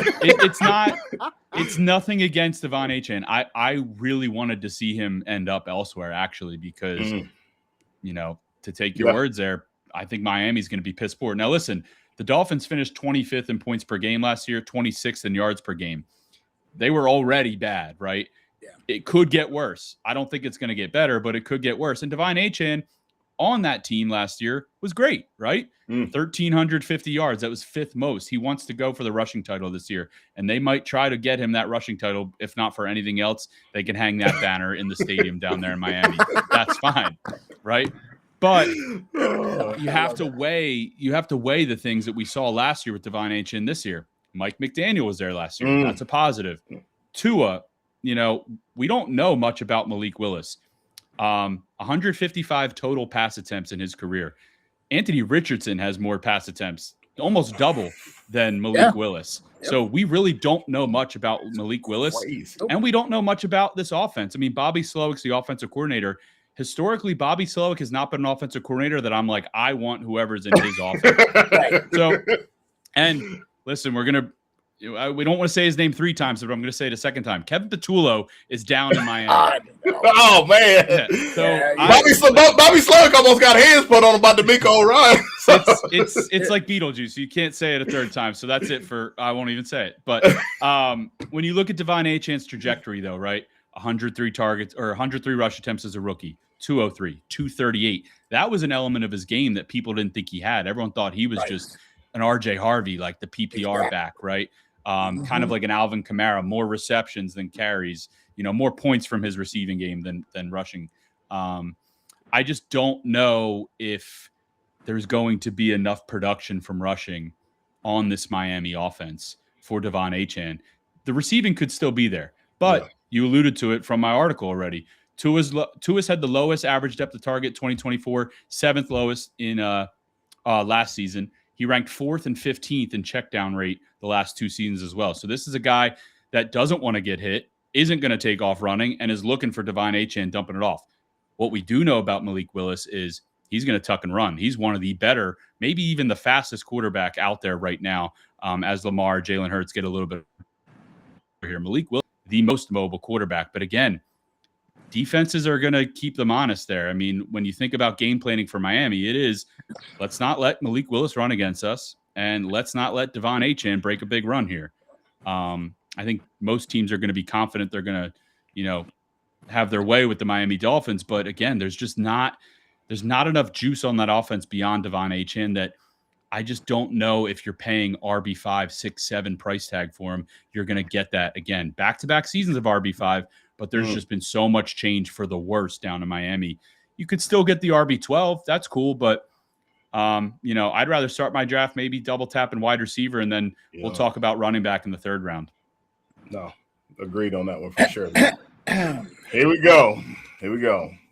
It's nothing against Devon Achane. I really wanted to see him end up elsewhere, actually, because to take your words there, I think Miami's going to be piss poor. Now, listen, the Dolphins finished 25th in points per game last year, 26th in yards per game. They were already bad, right? Yeah. It could get worse. I don't think it's going to get better, but it could get worse. And Devon Achane on that team last year was great, right? 1,350 yards. That was 5th most. He wants to go for the rushing title this year, and they might try to get him that rushing title. If not for anything else, they can hang that banner in the stadium down there in Miami. That's fine, right? But you have to weigh the things that we saw last year with Devon Achane this year. Mike McDaniel was there last year. That's a positive. Tua, we don't know much about Malik Willis. 155 total pass attempts in his career. Anthony Richardson has more pass attempts, almost double than Malik Willis. Yep. So we really don't know much about Malik Willis, and we don't know much about this offense. I mean, Bobby Slowick's the offensive coordinator. Historically, Bobby Slowick has not been an offensive coordinator that I'm like, I want whoever's in his offense. So, and listen, we don't want to say his name 3 times, but I'm going to say it a second time. Kevin Patullo is down in Miami. Oh, man. Yeah. So Bobby Slowick almost got hands put on him by D'Amico Ryan. It's like Beetlejuice. You can't say it a third time. So that's it I won't even say it. But when you look at Devon Achane's trajectory, though, right? 103 targets or 103 rush attempts as a rookie, 203, 238. That was an element of his game that people didn't think he had. Everyone thought he was just an RJ Harvey, like the PPR back, right? Kind of like an Alvin Kamara, more receptions than carries, more points from his receiving game than rushing. I just don't know if there's going to be enough production from rushing on this Miami offense for Devon Achane. The receiving could still be there. But you alluded to it from my article already. Tua's had the lowest average depth of target 2024, seventh lowest in last season. He ranked 4th and 15th in check down rate the last 2 seasons as well. So this is a guy that doesn't want to get hit, isn't going to take off running, and is looking for Devon Achane dumping it off. What we do know about Malik Willis is he's going to tuck and run. He's one of the better, maybe even the fastest quarterback out there right now, as Lamar, Jalen Hurts get a little bit here. Malik Willis, the most mobile quarterback. But again, defenses are going to keep them honest there. I mean, when you think about game planning for Miami, it is, let's not let Malik Willis run against us, and let's not let Devon Achane break a big run here. I think most teams are going to be confident they're going to, have their way with the Miami Dolphins. But again, there's not enough juice on that offense beyond Devon Achane that I just don't know if you're paying RB5, 6, 7 price tag for him, you're going to get that again. Back-to-back seasons of RB5, but there's just been so much change for the worse down in Miami. You could still get the RB12. That's cool, but I'd rather start my draft maybe double tapping wide receiver, and then we'll talk about running back in the 3rd round. No, agreed on that one for sure. Here we go.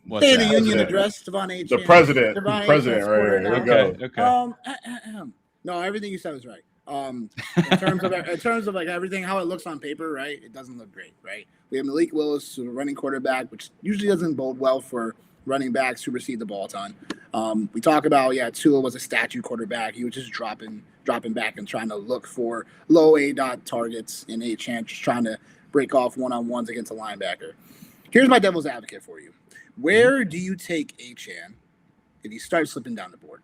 What's the Union address, Devon Achane. The president right here. Here we go. Okay. No, everything you said was right. In terms of like everything, how it looks on paper, right? It doesn't look great, right? We have Malik Willis, who's a running quarterback, which usually doesn't bode well for running backs who receive the ball a ton. We talk about, Tua was a statue quarterback. He was just dropping back and trying to look for low A dot targets in Achane, just trying to break off one-on-ones against a linebacker. Here's my devil's advocate for you. Where do you take Achane if he starts slipping down the board?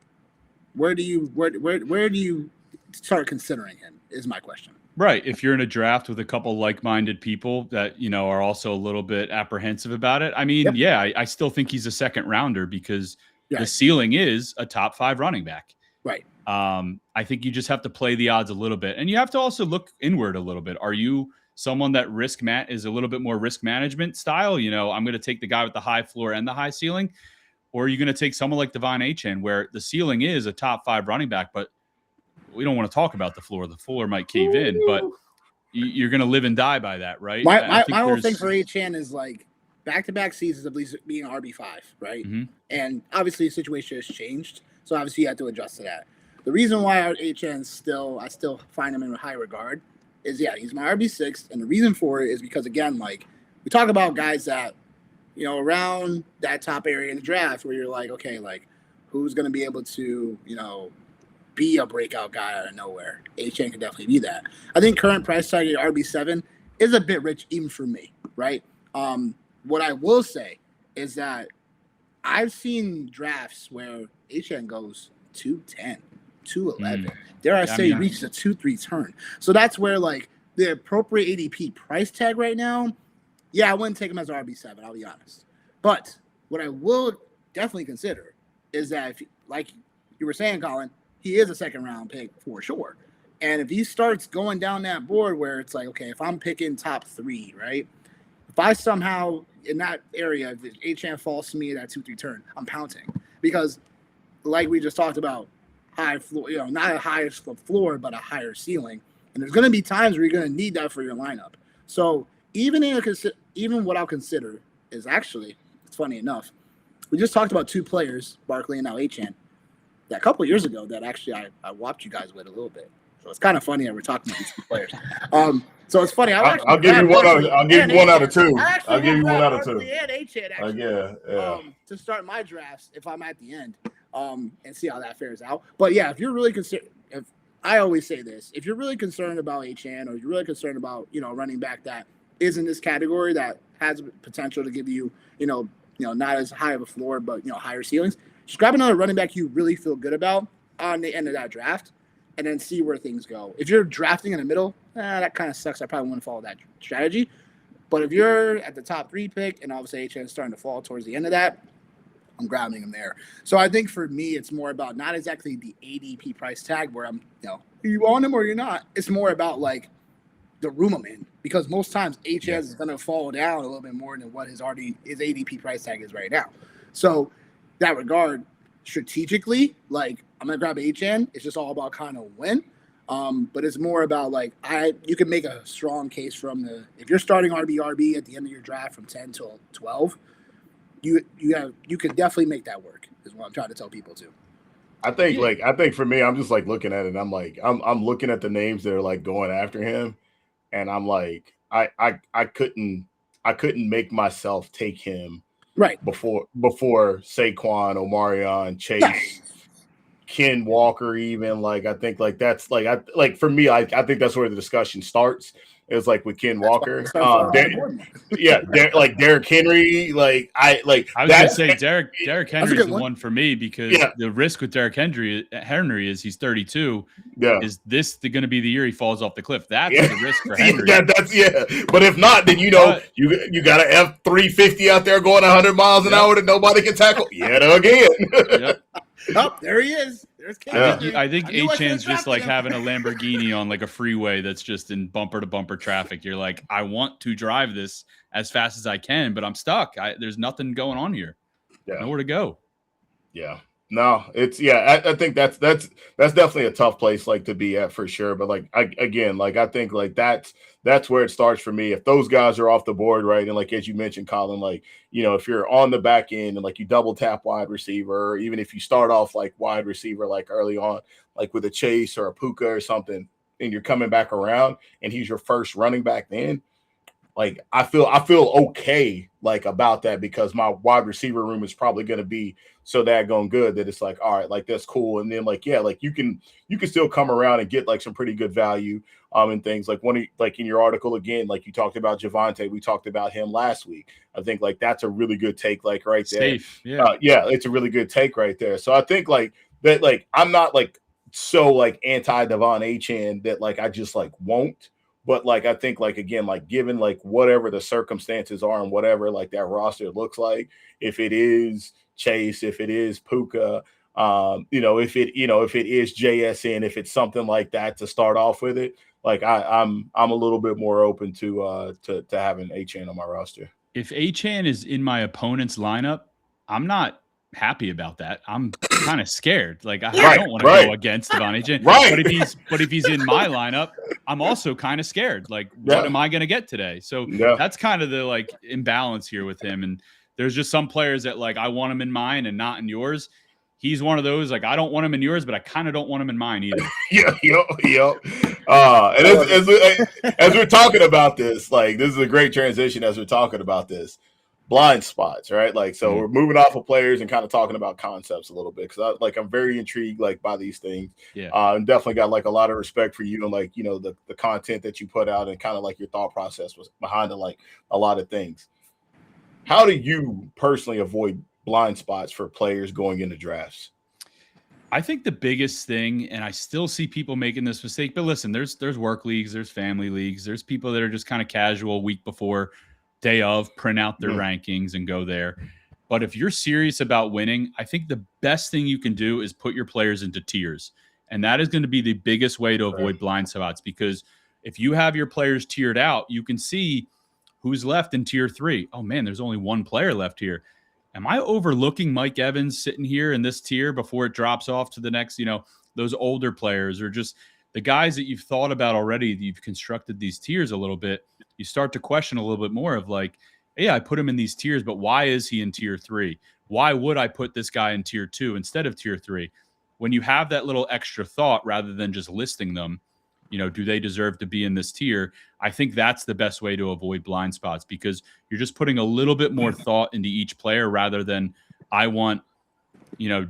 Where do you start considering him is my question. Right. If you're in a draft with a couple like-minded people that, are also a little bit apprehensive about it. I mean, I still think he's a 2nd rounder because the ceiling is a top 5 running back. Right. I think you just have to play the odds a little bit, and you have to also look inward a little bit. Are you someone that is a little bit more risk management style? I'm going to take the guy with the high floor and the high ceiling, or are you going to take someone like Devon Achane where the ceiling is a top 5 running back, but we don't want to talk about the floor. The floor might cave in, but you're going to live and die by that, right? My whole thing for Achane is like back-to-back seasons of least being RB5, right? Mm-hmm. And obviously the situation has changed, so obviously you have to adjust to that. The reason why Achane I still find him in high regard is, he's my RB6, and the reason for it is because, again, like we talk about guys that, around that top area in the draft where you're like, okay, like who's going to be able to, be a breakout guy out of nowhere. Achane could definitely be that. I think current price tag at RB7 is a bit rich even for me, right? What I will say is that I've seen drafts where Achane goes 210, 211. Dare I say reaches a 2-3 turn. So that's where like the appropriate ADP price tag right now, I wouldn't take him as RB7, I'll be honest. But what I will definitely consider is that if, like you were saying, Colin, he is a 2nd round pick for sure. And if he starts going down that board where it's like, okay, if I'm picking top 3, right? If I somehow in that area, if Achane falls to me at that 2-3 turn, I'm pouncing. Because like we just talked about, high floor, not a higher floor, but a higher ceiling. And there's going to be times where you're going to need that for your lineup. So even what I'll consider is actually, it's funny enough, we just talked about 2 players, Barkley and now Achane, that a couple of years ago that actually I whopped you guys with a little bit. So it's kind of funny that we're talking about these 2 players. So it's funny. I'll give you one out. I'll give you one out of 2. I'll give you one out of 2. And Achane actually. To start my drafts if I'm at the end, and see how that fares out. But if you're really if I always say this, if you're really concerned about Achane, or you're really concerned about running back that is in this category that has potential to give you not as high of a floor but higher ceilings, just grab another running back you really feel good about on the end of that draft, and then see where things go. If you're drafting in the middle, that kind of sucks. I probably wouldn't follow that strategy. But if you're at the top 3 pick, and obviously Achane is starting to fall towards the end of that, I'm grabbing him there. So I think for me, it's more about not exactly the ADP price tag where I'm, you want him or you're not. It's more about like the room I'm in, because most times Achane is going to fall down a little bit more than what his ADP price tag is right now. So that regard, strategically, like I'm going to grab Achane. It's just all about kind of when. But it's more about like you can make a strong case from if you're starting RB at the end of your draft from 10 till 12, you can definitely make that work. Is what I'm trying to tell people too. I think for me, I'm just like looking at it. And I'm like, I'm looking at the names that are like going after him, and I'm like, I couldn't make myself take him right before Saquon, Omarion, Chase, Ken Walker, even like I think like that's like for me, I think that's where the discussion starts. It's like with Ken Walker, like Derrick Henry, I was gonna say Derrick Henry is the one for me because the risk with Derrick Henry is he's 32. Yeah, is this going to be the year he falls off the cliff? That's the risk for Henry. But if not, then you got an F-350 out there going 100 miles an hour that nobody can tackle yet again. Yep. Oh, there he is. There's I think Achan's just like having a Lamborghini on like a freeway that's just in bumper to bumper traffic. You're like, I want to drive this as fast as I can, but I'm stuck. There's nothing going on here. Nowhere to go. Yeah. No, it's I think that's definitely a tough place like to be at for sure. But like I think like that's where it starts for me. If those guys are off the board, right, and like as you mentioned, Colin, like if you're on the back end and like you double tap wide receiver, or even if you start off like wide receiver like early on, like with a Chase or a Puka or something, and you're coming back around and he's your first running back, then like I feel okay like about that because my wide receiver room is probably going to be so daggone good that it's like, all right, like that's cool. And then like, like you can still come around and get like some pretty good value and things like like in your article, again, like you talked about Javonte, we talked about him last week. I think like that's a really good take, like right there. Safe. It's a really good take right there. So I think like that, like, I'm not like so like anti Devon Achane that like I just like won't. But like I think like again, like given like whatever the circumstances are and whatever like that roster looks like, if it is Chase, if it is Puka, if it is JSN, if it's something like that to start off with it, like I'm a little bit more open to having Achane on my roster. If Achane is in my opponent's lineup, I'm not happy about that. I'm kind of scared. Like I don't want to go against Devon Achane. Right. But if he's in my lineup, I'm also kind of scared. Like, what am I going to get today? So that's kind of the like imbalance here with him. And there's just some players that like I want him in mine and not in yours. He's one of those, like, I don't want him in yours, but I kind of don't want him in mine either. And as we're talking about this, like, this is a great transition as we're talking about this. Blind spots, right? Like, so we're moving off of players and kind of talking about concepts a little bit because I'm very intrigued, like, by these things. And definitely got like a lot of respect for you and like, the content that you put out and kind of like your thought process was behind it, like a lot of things. How do you personally avoid blind spots for players going into drafts? I think the biggest thing, and I still see people making this mistake, but listen, there's work leagues, there's family leagues, there's people that are just kind of casual week before, day of, print out their rankings and go there. But if you're serious about winning, I think the best thing you can do is put your players into tiers. And that is going to be the biggest way to avoid blind spots, because if you have your players tiered out, you can see who's left in tier 3. Oh man, there's only one player left here. Am I overlooking Mike Evans sitting here in this tier before it drops off to the next, those older players, or just the guys that you've thought about already, that you've constructed these tiers a little bit? You start to question a little bit more of like, yeah, I put him in these tiers, but why is he in tier 3? Why would I put this guy in tier 2 instead of tier 3? When you have that little extra thought rather than just listing them, do they deserve to be in this tier? I think that's the best way to avoid blind spots, because you're just putting a little bit more thought into each player rather than I want,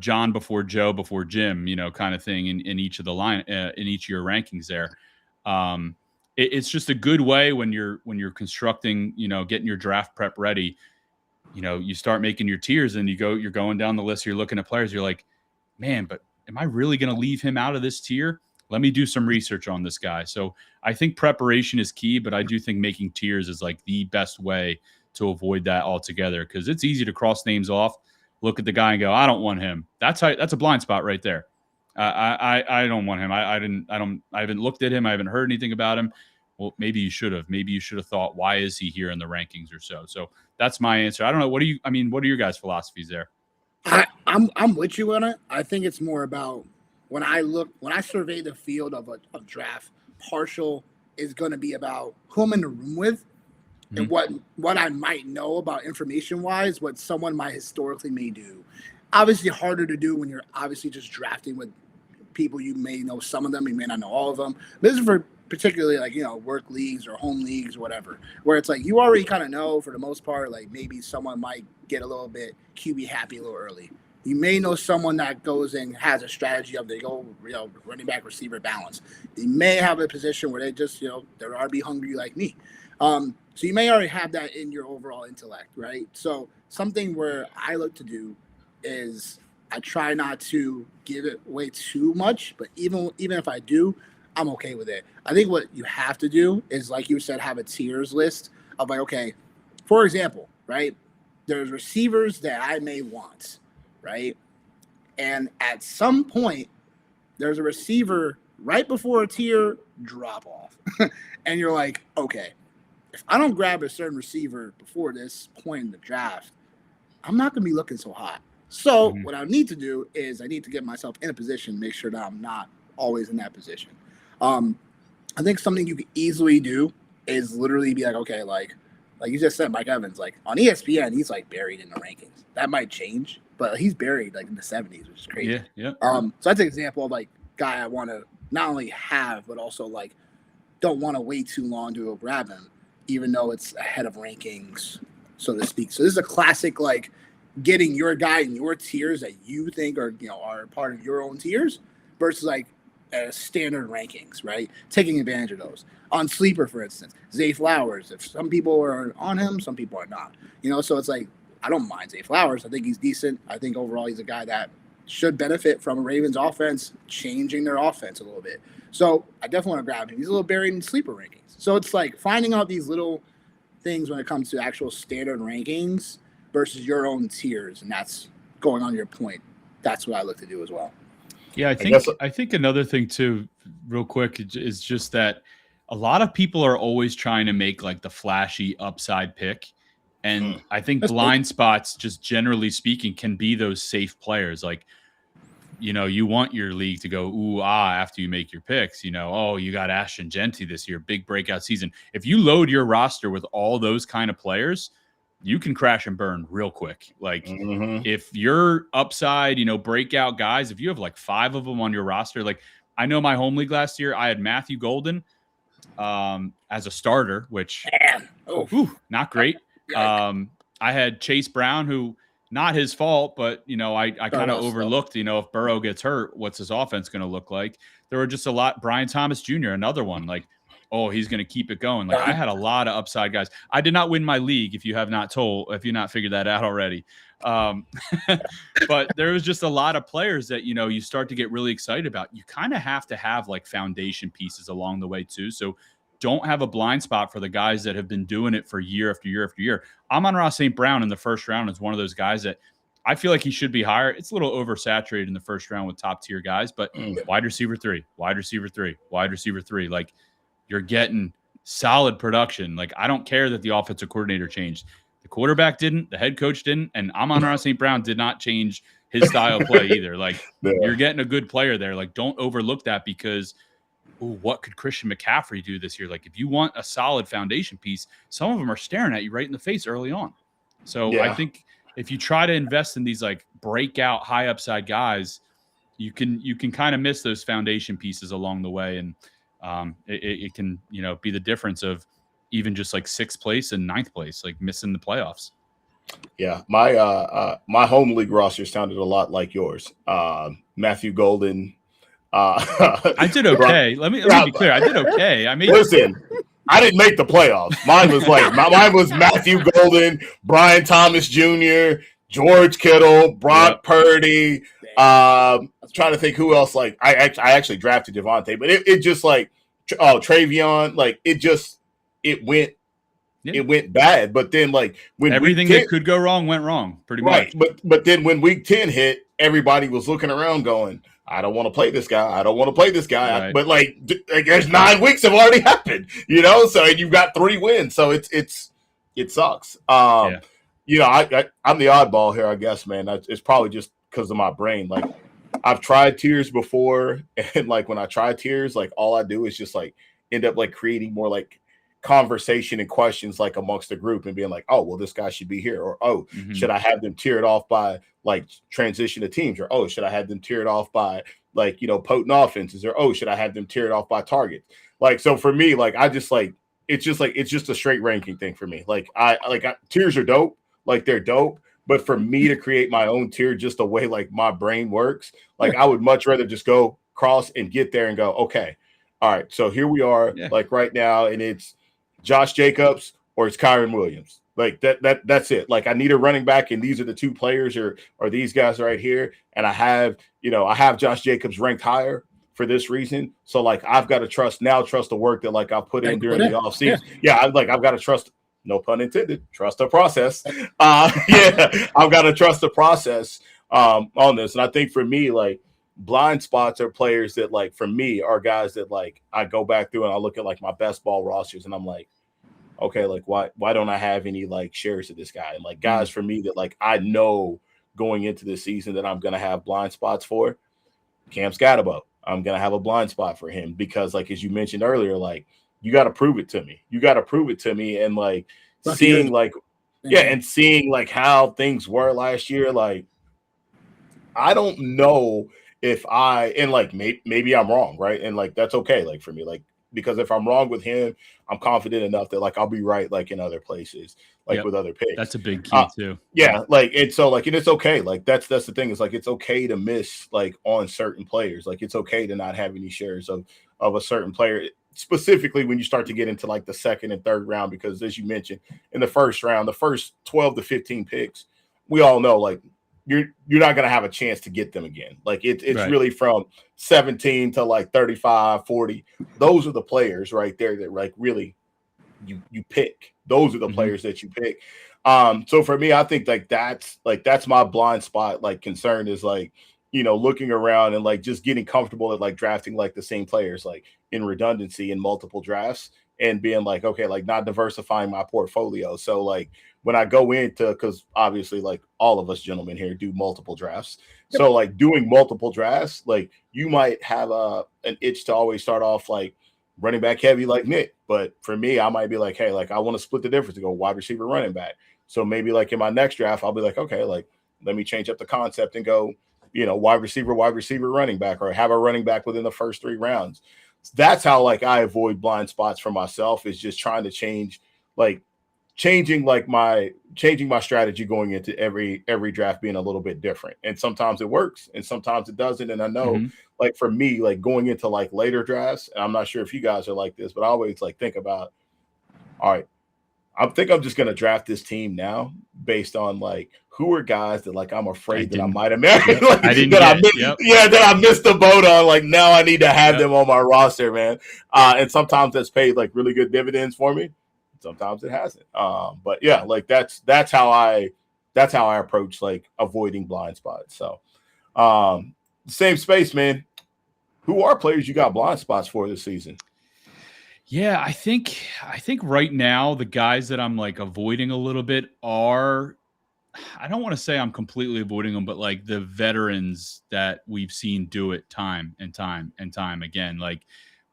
John before Joe before Jim, kind of thing in each of the line, in each of your rankings there. It's just a good way when you're constructing, getting your draft prep ready, you start making your tiers and you're going down the list, you're looking at players, you're like, man, but am I really going to leave him out of this tier? Let me do some research on this guy. So I think preparation is key, but I do think making tiers is like the best way to avoid that altogether, because it's easy to cross names off, look at the guy and go, I don't want him. That's a blind spot right there. I don't want him. I haven't looked at him. I haven't heard anything about him. Well, maybe you should have. Maybe you should have thought, why is he here in the rankings or so? So that's my answer. I don't know. What are your guys' philosophies there? I'm with you on it. I think it's more about when I survey the field of draft, partial is going to be about who I'm in the room with and what I might know about information-wise, what someone might historically may do. Obviously harder to do when you're obviously just drafting with people. You may know some of them, you may not know all of them. This is for particularly like, work leagues or home leagues or whatever, where it's like you already kind of know for the most part, like maybe someone might get a little bit QB happy a little early. You may know someone that goes and has a strategy of they go, running back receiver balance. They may have a position where they just, they're RB hungry like me. So you may already have that in your overall intellect, right? So something where I look to do is I try not to give it away too much, but even if I do, I'm okay with it. I think what you have to do is, like you said, have a tiers list of like, okay, for example, right? There's receivers that I may want, right? And at some point, there's a receiver right before a tier drop off. And you're like, okay, if I don't grab a certain receiver before this point in the draft, I'm not going to be looking so hot. So what I need to do is I need to get myself in a position, make sure that I'm not always in that position. I think something you could easily do is literally be like, okay, like you just said, Mike Evans, like on ESPN, he's like buried in the rankings. That might change, but he's buried like in the 70s, which is crazy. Yeah. So that's an example of like guy I want to not only have, but also like don't want to wait too long to go grab him, even though it's ahead of rankings, so to speak. So this is a classic, like getting your guy in your tiers that you think are, are part of your own tiers versus like standard rankings, right? Taking advantage of those. On Sleeper, for instance, Zay Flowers, if some people are on him, some people are not. So it's like, I don't mind Zay Flowers. I think he's decent. I think overall he's a guy that should benefit from a Ravens offense, changing their offense a little bit. So I definitely want to grab him. He's a little buried in Sleeper rankings. So it's like finding out these little things when it comes to actual standard rankings versus your own tiers, and that's going on your point. That's what I look to do as well. Yeah, I think another thing too, real quick, is just that a lot of people are always trying to make like the flashy upside pick. And I think blind spots, just generally speaking, can be those safe players. Like, you want your league to go ooh after you make your picks. You got Ashton Genty this year, big breakout season. If you load your roster with all those kind of players, you can crash and burn real quick. Like if you're upside, breakout guys, if you have like 5 of them on your roster, like I know my home league last year, I had Matthew Golden as a starter, which not great. I had Chase Brown, who not his fault, but I kind of overlooked, if Burrow gets hurt, what's his offense going to look like? There were just a lot. Brian Thomas Jr., another one, like, oh, he's going to keep it going. Like I had a lot of upside guys. I did not win my league. If you not figured that out already. But there was just a lot of players that, you start to get really excited about. You kind of have to have like foundation pieces along the way too. So don't have a blind spot for the guys that have been doing it for year after year after year. Amon-Ra St. Brown in the first round is one of those guys that I feel like he should be higher. It's a little oversaturated in the first round with top tier guys, but wide receiver 3, wide receiver 3, wide receiver 3, like you're getting solid production. Like I don't care that the offensive coordinator changed. The quarterback didn't, the head coach didn't, and Amon-Ra St. Brown did not change his style of play either. Like you're getting a good player there. Like don't overlook that because what could Christian McCaffrey do this year? Like if you want a solid foundation piece, some of them are staring at you right in the face early on. So I think if you try to invest in these like breakout high upside guys, you can kind of miss those foundation pieces along the way. And it can, be the difference of even just like 6th place and 9th place, like missing the playoffs. Yeah. My home league roster sounded a lot like yours. Matthew Golden, I did okay. Let me be clear. I did okay. Listen, I didn't make the playoffs. Mine was Matthew Golden, Brian Thomas Jr., George Kittle, Brock Purdy. I'm trying to think who else. Like I actually drafted Javonte, but it just like Travion. Like it went bad. But then like when everything that could go wrong went wrong, pretty much. But then when week 10 hit, everybody was looking around going, I don't want to play this guy. I don't want to play this guy. Right. But like there's 9 weeks have already happened, so and you've got 3 wins. So it sucks. I'm the oddball here, I guess, man. It's probably just because of my brain. Like I've tried tiers before, and like when I try tiers, like all I do is just like end up like creating more like conversation and questions like amongst the group and being like, oh, well, this guy should be here, or oh, should I have them tiered off by like transition to teams, or oh, should I have them tiered off by like, you know, potent offenses, or oh, should I have them tiered off by targets? Like, so for me, like I just like it's just a straight ranking thing for me. Like tiers are dope, like they're dope. But for me to create my own tier, just the way like my brain works, like I would much rather just go cross and get there and go, okay, all right, so here we are, like right now, and it's Josh Jacobs or it's Kyron Williams. Like that's it. Like I need a running back, and these are the two players, or these guys right here. And I have Josh Jacobs ranked higher for this reason. So like I've got to trust the work that like I put in during the offseason. Yeah, I've got to trust. No pun intended. Trust the process. I've got to trust the process on this. And I think for me, like blind spots are players that like for me are guys that like I go back through and I look at like my best ball rosters and I'm like, okay, like why don't I have any like shares of this guy? And like guys for me that like I know going into the season that I'm gonna have blind spots for. Cam Scatterbo, I'm gonna have a blind spot for him because like as you mentioned earlier, like you got to prove it to me. And like seeing like, and seeing like how things were last year. Like, I don't know if maybe I'm wrong. Right. And like, that's okay. Like for me, like, because if I'm wrong with him, I'm confident enough that like, I'll be right. Like in other places, like with other picks. That's a big key too. Yeah. Like, and so like, and it's okay. Like that's the thing is like, it's okay to miss like on certain players. Like it's okay to not have any shares of a certain player. Specifically when you start to get into like the second and third round, because as you mentioned in the first round, the first 12 to 15 picks, we all know like you're not going to have a chance to get them again. Like it's really from 17 to like 35, 40. Those are the players right there that like really you pick. Those are the players that you pick. So for me, I think like that's my blind spot, like concern is like, you know, looking around and like just getting comfortable at like drafting like the same players, like in redundancy in multiple drafts and being like, okay, like not diversifying my portfolio. So like when I go into, because obviously like all of us gentlemen here do multiple drafts. So like doing multiple drafts, like you might have an itch to always start off like running back heavy like Nick. But for me, I might be like, hey, like I want to split the difference to go wide receiver running back. So maybe like in my next draft, I'll be like, okay, like let me change up the concept and go, you know, wide receiver, running back, or have a running back within the first 3 rounds. That's how like I avoid blind spots for myself, is just trying to changing my strategy going into every draft being a little bit different. And sometimes it works and sometimes it doesn't. And I know like for me, like going into like later drafts, and I'm not sure if you guys are like this, but I always like think about, all right, I think I'm just gonna draft this team now based on like who are guys that like I'm afraid that I might have married. Like, that I missed the boat on. Like now I need to have them on my roster, man. And sometimes that's paid like really good dividends for me. Sometimes it hasn't. But yeah, like that's how I approach like avoiding blind spots. So same space, man. Who are players you got blind spots for this season? Yeah, I think right now the guys that I'm like avoiding a little bit are, I don't want to say I'm completely avoiding them, but like the veterans that we've seen do it time and time and time again. Like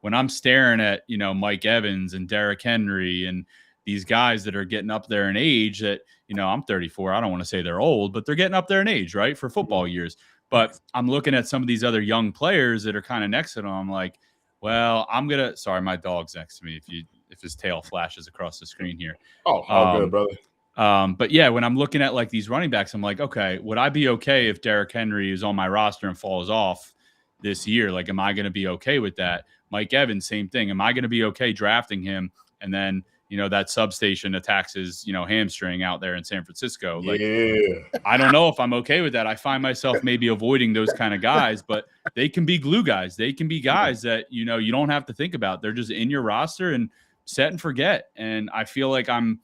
when I'm staring at, you know, Mike Evans and Derrick Henry and these guys that are getting up there in age that, you know, I'm 34. I don't want to say they're old, but they're getting up there in age, right? For football years. But I'm looking at some of these other young players that are kind of next to them. I'm like, well, sorry, my dog's next to me. If his tail flashes across the screen here. Oh, all good, brother. But yeah, when I'm looking at like these running backs, I'm like, okay, would I be okay if Derrick Henry is on my roster and falls off this year? Like, am I going to be okay with that? Mike Evans, same thing. Am I going to be okay drafting him? And then, you know, that substation attacks his, you know, hamstring out there in San Francisco. Like, I don't know if I'm okay with that. I find myself maybe avoiding those kind of guys, but they can be glue guys. They can be guys that, you know, you don't have to think about. They're just in your roster and set and forget. And I feel like I'm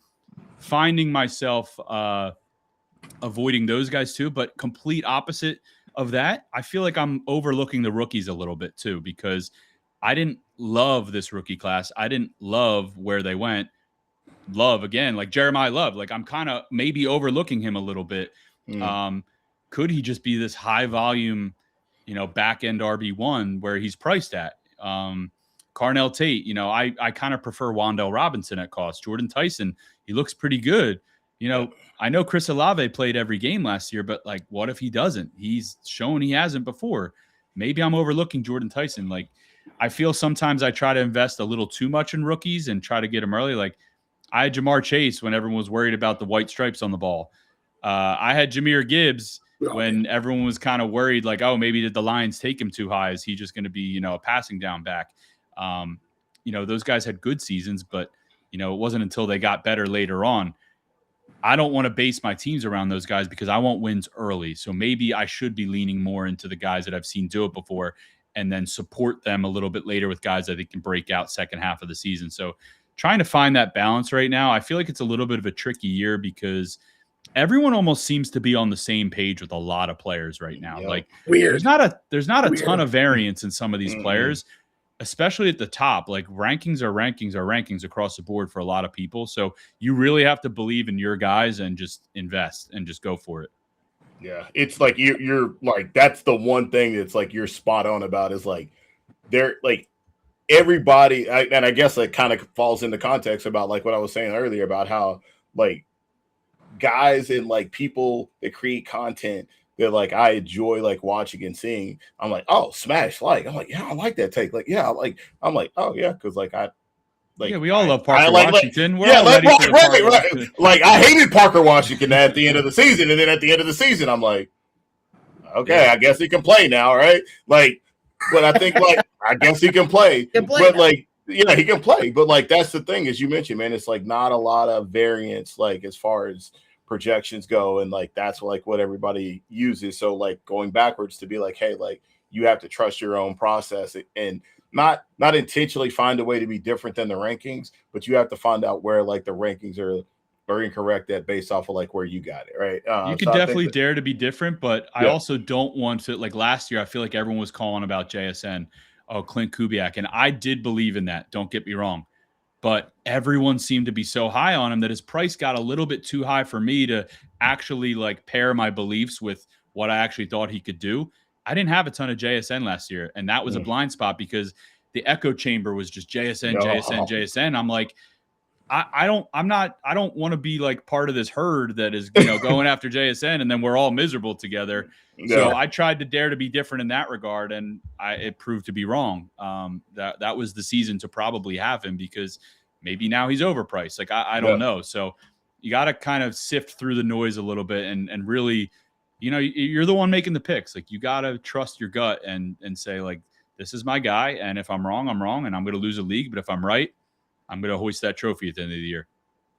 finding myself avoiding those guys too, but complete opposite of that. I feel like I'm overlooking the rookies a little bit too, because I didn't love this rookie class. I didn't love where they went. Love again, like Jeremiah Love, like I'm kind of maybe overlooking him a little bit. Could he just be this high volume back end RB1 where he's priced at. Carnell Tate, I kind of prefer Wan'Dale Robinson at cost. Jordan Tyson, he looks pretty good. I know Chris Olave played every game last year, but like, what if he doesn't? He's shown he hasn't before. Maybe I'm overlooking Jordan Tyson. Like, I feel sometimes I try to invest a little too much in rookies and try to get them early. Like, I had Jamar Chase when everyone was worried about the white stripes on the ball. I had Jahmyr Gibbs when everyone was kind of worried, like, oh, maybe did the Lions take him too high? Is he just going to be, a passing down back? Those guys had good seasons, but, it wasn't until they got better later on. I don't want to base my teams around those guys because I want wins early. So maybe I should be leaning more into the guys that I've seen do it before and then support them a little bit later with guys that they can break out second half of the season. So trying to find that balance right now, I feel like it's a little bit of a tricky year because everyone almost seems to be on the same page with a lot of players right now. Yep. Like Weird. there's not a ton of variance in some of these players, especially at the top. Like rankings are rankings across the board for a lot of people. So you really have to believe in your guys and just invest and just go for it. Yeah. It's like you're like, that's the one thing that's like you're spot on about is like they're like everybody. And I guess it kind of falls into context about like what I was saying earlier about how like guys and like people that create content that like I enjoy like watching and seeing. I'm like, oh, smash like. I'm like, yeah, I like that take. Like, yeah, I'm like, oh yeah, because like we all love Parker Washington. We're all ready for right. Like I hated Parker Washington at the end of the season, and then at the end of the season, I'm like, okay, I guess he can play now, right? Like, but I think like I guess he can play, but like. Yeah, he can play, but like that's the thing, as you mentioned, man. It's like not a lot of variance, like as far as projections go, and like that's like what everybody uses. So like going backwards to be like, hey, like you have to trust your own process and not intentionally find a way to be different than the rankings, but you have to find out where like the rankings are incorrect at based off of like where you got it, right? You could definitely dare to be different, but I also don't want to like last year. I feel like everyone was calling about JSN. Oh, Clint Kubiak. And I did believe in that. Don't get me wrong. But everyone seemed to be so high on him that his price got a little bit too high for me to actually like pair my beliefs with what I actually thought he could do. I didn't have a ton of JSN last year. And that was a blind spot because the echo chamber was just JSN. I'm like, I don't want to be like part of this herd that is, going after JSN and then we're all miserable together. So I tried to dare to be different in that regard. And it proved to be wrong. That was the season to probably have him because maybe now he's overpriced. Like, I don't know. So you got to kind of sift through the noise a little bit and really, you're the one making the picks. Like you got to trust your gut and say like, this is my guy. And if I'm wrong, I'm wrong and I'm going to lose a league. But if I'm right, I'm going to hoist that trophy at the end of the year.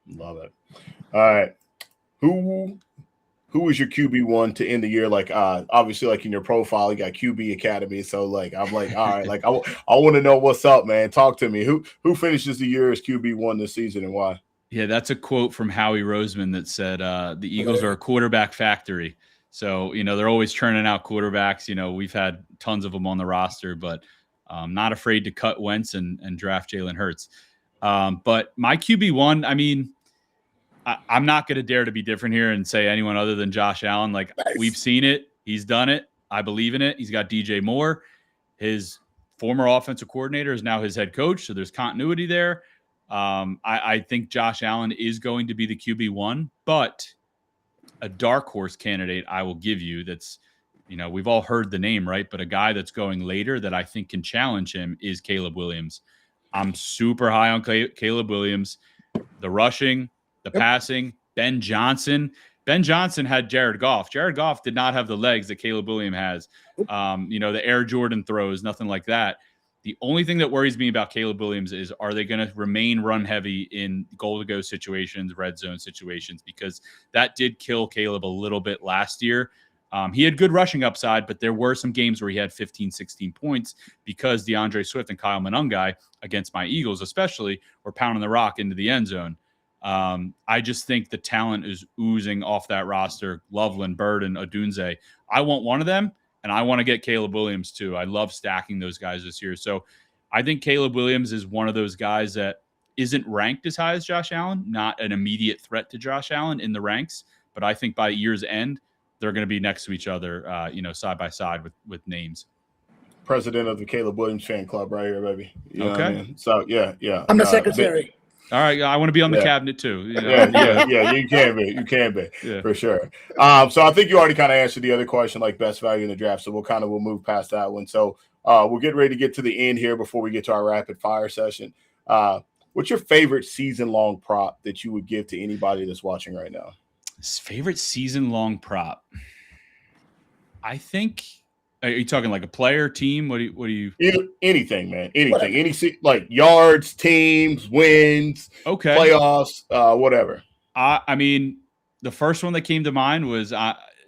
Love it. All right. Who was your QB1 to end the year? Like, obviously, like in your profile, you got QB Academy. So, like, I'm like, all right, like, I want to know what's up, man. Talk to me. Who finishes the year as QB1 this season and why? Yeah, that's a quote from Howie Roseman that said the Eagles are a quarterback factory. So, they're always churning out quarterbacks. We've had tons of them on the roster, but not afraid to cut Wentz and draft Jalen Hurts. But my QB1, I mean, I'm not going to dare to be different here and say anyone other than Josh Allen. Like we've seen it. He's done it. I believe in it. He's got DJ Moore. His former offensive coordinator is now his head coach. So there's continuity there. I think Josh Allen is going to be the QB1, but a dark horse candidate I will give you that's, we've all heard the name, right? But a guy that's going later that I think can challenge him is Caleb Williams. I'm super high on Caleb Williams. The rushing, the passing, Ben Johnson. Ben Johnson had Jared Goff. Jared Goff did not have the legs that Caleb Williams has. The Air Jordan throws, nothing like that. The only thing that worries me about Caleb Williams is, are they going to remain run heavy in goal-to-go situations, red zone situations? Because that did kill Caleb a little bit last year. He had good rushing upside, but there were some games where he had 15, 16 points because DeAndre Swift and Kyle Monangai, against my Eagles especially, were pounding the rock into the end zone. I just think the talent is oozing off that roster. Loveland, Burden, Odunze. I want one of them, and I want to get Caleb Williams too. I love stacking those guys this year. So I think Caleb Williams is one of those guys that isn't ranked as high as Josh Allen, not an immediate threat to Josh Allen in the ranks, but I think by year's end, they're going to be next to each other, side by side with names. President of the Caleb Williams fan club right here, baby. You know okay. what I mean? So yeah. I'm the secretary. All right, I want to be on the cabinet too. Yeah. You can be for sure. So I think you already kind of answered the other question, like best value in the draft. So we'll move past that one. So we'll get ready to get to the end here before we get to our rapid fire session. What's your favorite season-long prop that you would give to anybody that's watching right now? Favorite season-long prop? I think. Are you talking like a player, team? What do you? Anything, man. Anything. Any like yards, teams, wins, playoffs, whatever. I mean, the first one that came to mind was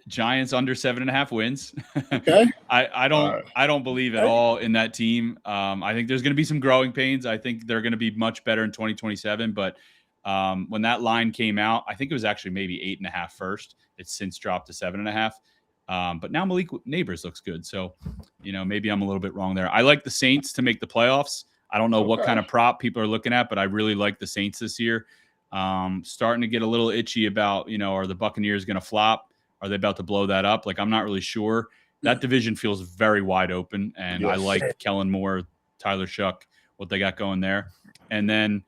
Giants under 7.5 wins. Okay. I don't believe at all in that team. I think there's going to be some growing pains. I think they're going to be much better in 2027. But when that line came out, I think it was actually maybe 8.5 first. It's since dropped to 7.5. But now Malik Neighbors looks good. So, maybe I'm a little bit wrong there. I like the Saints to make the playoffs. I don't know what kind of prop people are looking at, but I really like the Saints this year. Starting to get a little itchy about, are the Buccaneers going to flop? Are they about to blow that up? Like, I'm not really sure. That division feels very wide open, and I like Kellen Moore, Tyler Shuck, what they got going there. And then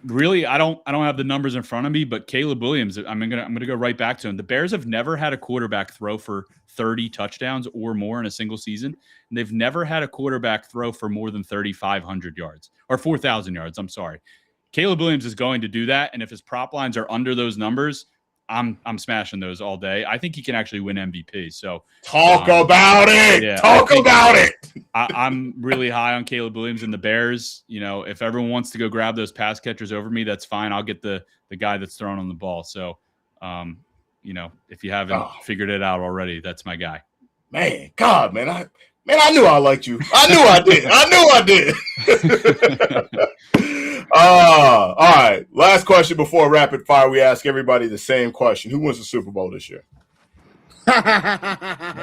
really, I don't have the numbers in front of me, but Caleb Williams, I'm gonna go right back to him. The Bears have never had a quarterback throw for 30 touchdowns or more in a single season, and they've never had a quarterback throw for more than 3,500 yards or 4,000 yards. I'm sorry. Caleb Williams is going to do that, and if his prop lines are under those numbers, I'm smashing those all day. I think he can actually win MVP. So talk about it. Yeah, talk about it. I'm really high on Caleb Williams and the Bears. If everyone wants to go grab those pass catchers over me, that's fine. I'll get the guy that's throwing on the ball. So, if you haven't figured it out already, that's my guy. Man, God, man, I knew I liked you. I knew I did. All right. Last question before rapid fire. We ask everybody the same question. Who wins the Super Bowl this year?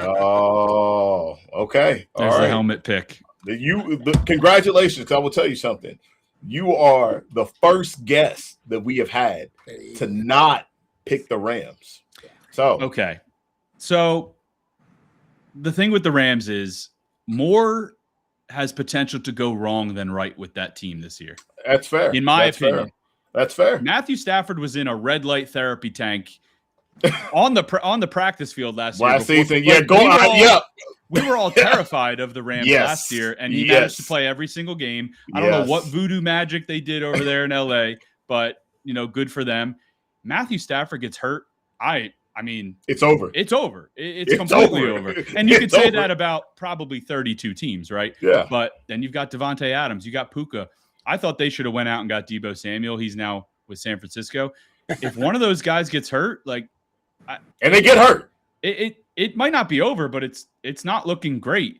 Oh, okay. There's a helmet pick. Congratulations. I will tell you something. You are the first guest that we have had to not pick the Rams. Okay. So the thing with the Rams is more has potential to go wrong than right with that team this year. That's fair. In my opinion. That's fair. Matthew Stafford was in a red light therapy tank on the practice field last season. We were all terrified of the Rams last year, and he managed to play every single game. I don't know what voodoo magic they did over there in LA, but good for them. Matthew Stafford gets hurt. I mean, it's over. It's over. It's completely over. And you could say that about probably 32 teams, right? Yeah. But then you've got Devontae Adams. You got Puka. I thought they should have went out and got Deebo Samuel. He's now with San Francisco. If one of those guys gets hurt, and they get hurt, it might not be over, but it's not looking great.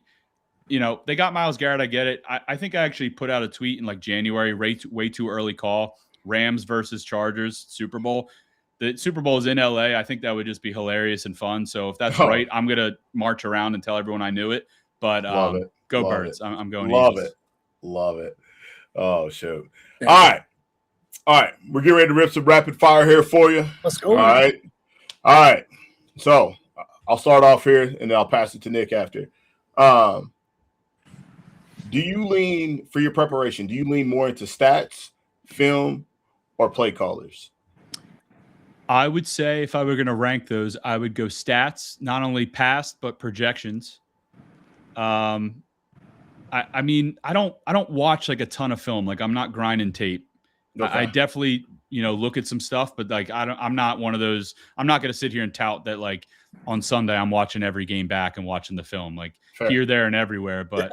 They got Myles Garrett. I get it. I think I actually put out a tweet in January, way too early call. Rams versus Chargers Super Bowl. The Super Bowl is in LA. I think that would just be hilarious and fun. So if that's right, I'm going to march around and tell everyone I knew it. But go Birds. I'm going Eagles. Love it. Oh, shoot. All right. We're getting ready to rip some rapid fire here for you. Let's go. All right. So I'll start off here, and then I'll pass it to Nick after. Do you lean, for your preparation, more into stats, film, or play callers? I would say if I were going to rank those, I would go stats, not only past but projections. I mean, I don't watch a ton of film. I'm not grinding tape. Okay. I definitely look at some stuff, but I'm not one of those. I'm not going to sit here and tout that on Sunday I'm watching every game back and watching the film Fair. Here, there, and everywhere. But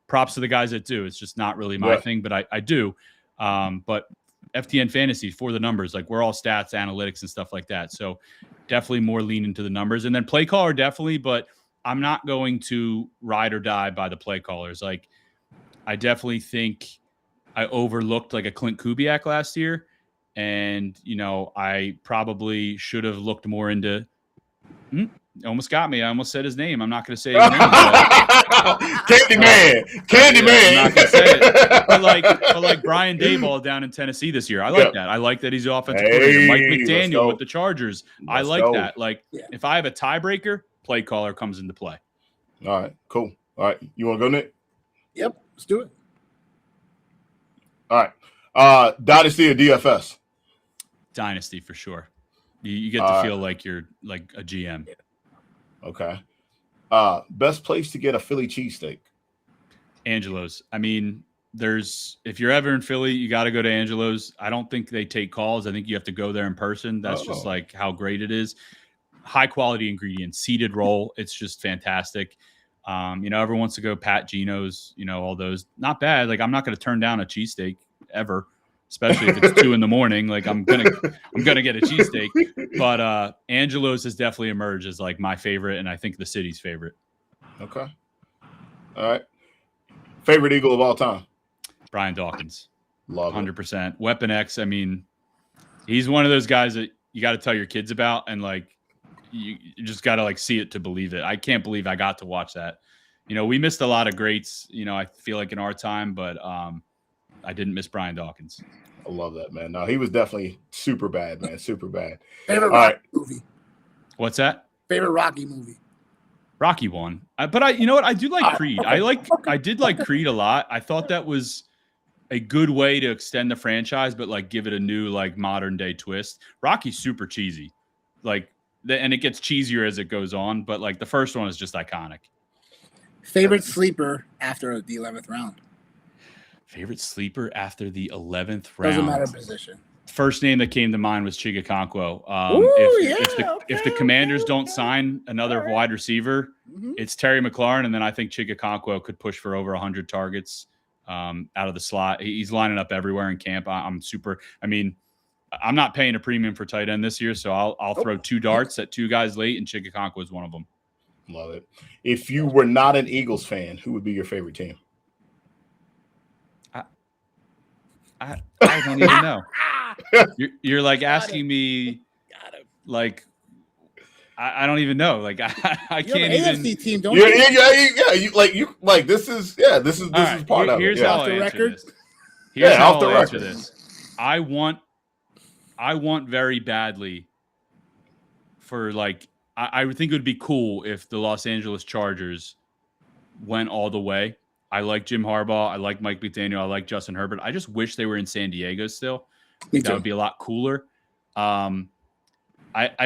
props to the guys that do. It's just not really my thing, but I do. But FTN Fantasy for the numbers, we're all stats, analytics, and stuff like that. So definitely more lean into the numbers, and then play caller definitely. But I'm not going to ride or die by the play callers. I definitely think I overlooked a Clint Kubiak last year, and I probably should have looked more into. Almost got me. I almost said his name. I'm not going to say his name. Candyman. I'm not going to say it. But like Brian Daboll down in Tennessee this year. I like that. I like that he's the offensive coordinator. Mike McDaniel with the Chargers. I like that. Like, if I have a tiebreaker, play caller comes into play. All right, cool. All right, you want to go, Nick? Yep, let's do it. All right. Dynasty or DFS? Dynasty for sure. You get to feel like you're like a GM. Okay. Best place to get a Philly cheesesteak? Angelo's. I mean, if you're ever in Philly, you got to go to Angelo's. I don't think they take calls. I think you have to go there in person. That's just like how great it is. High quality ingredients, seeded roll. It's just fantastic. Everyone wants to go Pat Geno's, all those. Not bad. Like, I'm not going to turn down a cheesesteak ever, especially if it's 2 a.m. Like, I'm gonna get a cheesesteak. But Angelo's has definitely emerged as like my favorite, and I think the city's favorite. Okay. All right. Favorite Eagle of all time? Brian Dawkins. Love 100%. It. Weapon X. I mean, he's one of those guys that you got to tell your kids about, and like you just got to like see it to believe it. I can't believe I got to watch that. We missed a lot of greats, I feel like in our time, but I didn't miss Brian Dawkins. I love that, man. No, he was definitely super bad, man. Super bad. Favorite Rocky movie? What's that? Favorite Rocky movie? Rocky 1. But you know what? I do like Creed. I did like Creed a lot. I thought that was a good way to extend the franchise, but like give it a new like modern day twist. Rocky's super cheesy. And it gets cheesier as it goes on, but like the first one is just iconic. Favorite sleeper after the 11th round? Favorite sleeper after the 11th round? Doesn't matter position. First name that came to mind was Chigakonkwo. If the Commanders don't sign another wide receiver, it's Terry McLaurin, and then I think Chigakonkwo could push for over 100 targets out of the slot. He's lining up everywhere in camp. I'm not paying a premium for tight end this year, so I'll throw 2 darts at 2 guys late, and Chigakonkwo is one of them. Love it. If you were not an Eagles fan, who would be your favorite team? I don't even know. You're like asking me, like, I don't even know. Like, I can't even. AFC team, don't you? Yeah. This is part of it. Here's how I answer this. Here's how I'll answer this. I want very badly for like. I would think it would be cool if the Los Angeles Chargers went all the way. I like Jim Harbaugh. I like Mike McDaniel. I like Justin Herbert. I just wish they were in San Diego still. That would be a lot cooler. I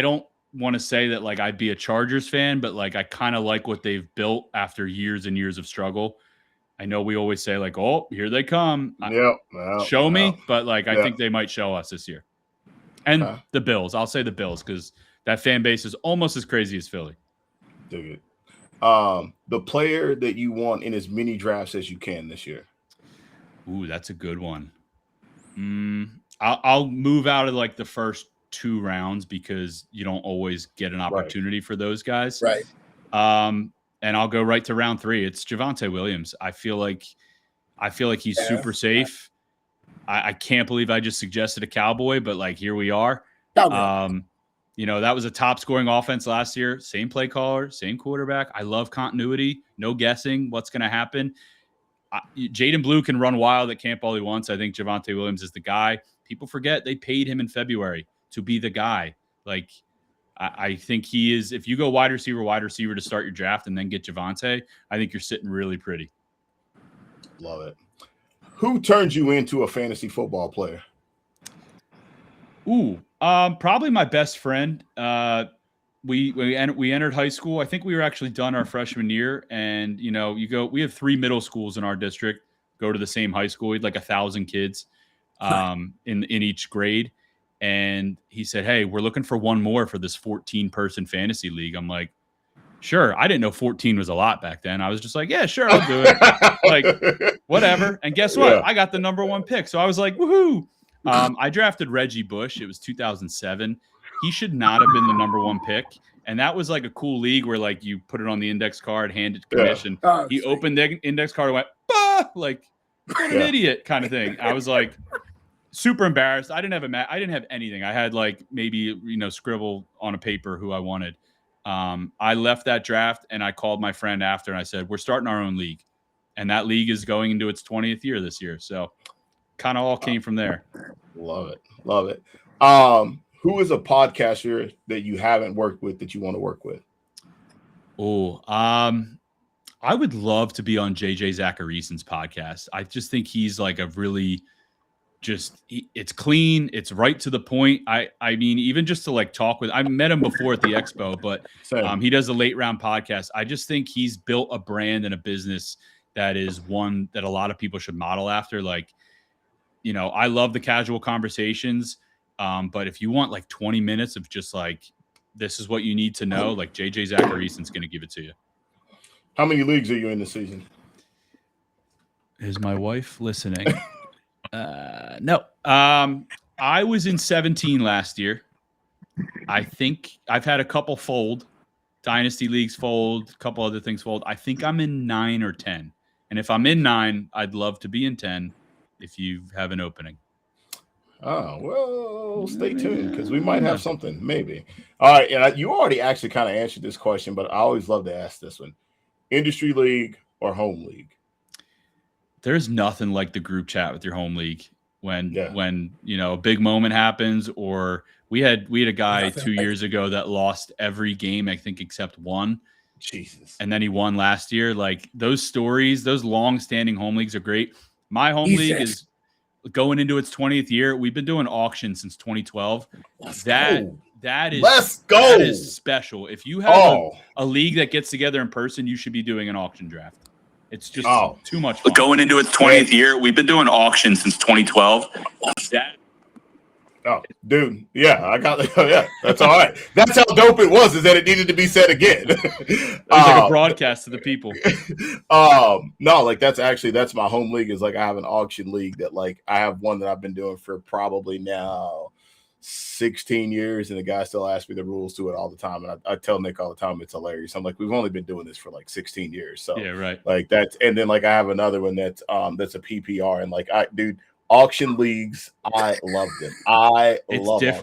don't want to say that like I'd be a Chargers fan, but like I kind of like what they've built after years and years of struggle. I know we always say like, oh, here they come. Show me. But like I think they might show us this year. And the Bills. I'll say the Bills because that fan base is almost as crazy as Philly. Dig it. The player that you want in as many drafts as you can this year. Ooh, that's a good one. I'll move out of like the first 2 rounds because you don't always get an opportunity for those guys. Right. And I'll go right to round 3. It's Javonte Williams. I feel like he's super safe. I can't believe I just suggested a Cowboy, but like here we are. That was a top scoring offense last year. Same play caller, same quarterback. I love continuity. No guessing what's going to happen. Jaden Blue can run wild at camp all he wants. I think Javonte Williams is the guy. People forget they paid him in February to be the guy. Like, I think he is. If you go wide receiver to start your draft and then get Javonte, I think you're sitting really pretty. Love it. Who turned you into a fantasy football player? Ooh, probably my best friend. We entered high school. I think we were actually done our freshman year, and we have 3 middle schools in our district. Go to the same high school. We had like 1,000 kids in each grade, and he said, "Hey, we're looking for one more for this 14-person fantasy league." I'm like, "Sure." I didn't know 14 was a lot back then. I was just like, "Yeah, sure, I'll do it." Like, whatever. And guess what? I got the number 1 pick, so I was like, "Woohoo!" I drafted Reggie Bush. It was 2007. He should not have been the number 1 pick. And that was like a cool league where like you put it on the index card, hand it to commission. He opened the index card and went, bah! Like, what an idiot kind of thing. I was like super embarrassed. I didn't have anything. I had like maybe, scribble on a paper who I wanted. I left that draft and I called my friend after and I said, we're starting our own league. And that league is going into its 20th year this year. So kind of all came from there. Love it. Love it. Who is a podcaster that you haven't worked with that you want to work with? Oh, I would love to be on JJ Zacharysen's podcast. I just think he's like a really it's clean. It's right to the point. I mean, even just to like talk with, I met him before at the expo, but he does a late round podcast. I just think he's built a brand and a business that is one that a lot of people should model after. Like, you know, I love the casual conversations. But if you want like 20 minutes of just like, this is what you need to know, like JJ Zacharysen's going to give it to you. How many leagues are you in this season? Is my wife listening? No. I was in 17 last year. I think I've had a couple fold. Dynasty leagues fold, a couple other things fold. I think I'm in 9 or 10. And if I'm in 9, I'd love to be in 10 if you have an opening. Oh, well, stay tuned because we might have something, maybe. All right, and you already actually kind of answered this question, but I always love to ask this one. Industry league or home league? There's nothing like the group chat with your home league when you know a big moment happens. Or we had a guy 2 years ago that lost every game, I think, except one. Jesus. And then he won last year. Like those stories, those long-standing home leagues are great. My home league is going into its 20th year. We've been doing auctions since 2012. That is special. If you have a league that gets together in person, you should be doing an auction draft. It's just too much fun. Going into its 20th year, we've been doing auctions since 2012. Oh, dude. Yeah, I got it. Yeah, that's all right. That's how dope it was, is that it needed to be said again. It was like a broadcast to the people. No, like that's my home league. Is like I have an auction league that like I have one that I've been doing for probably now 16 years, and the guy still asks me the rules to it all the time. And I tell Nick all the time it's hilarious. I'm like, we've only been doing this for like 16 years. So yeah, right. Like that's, and then like I have another one that's a PPR, and like auction leagues, I love them.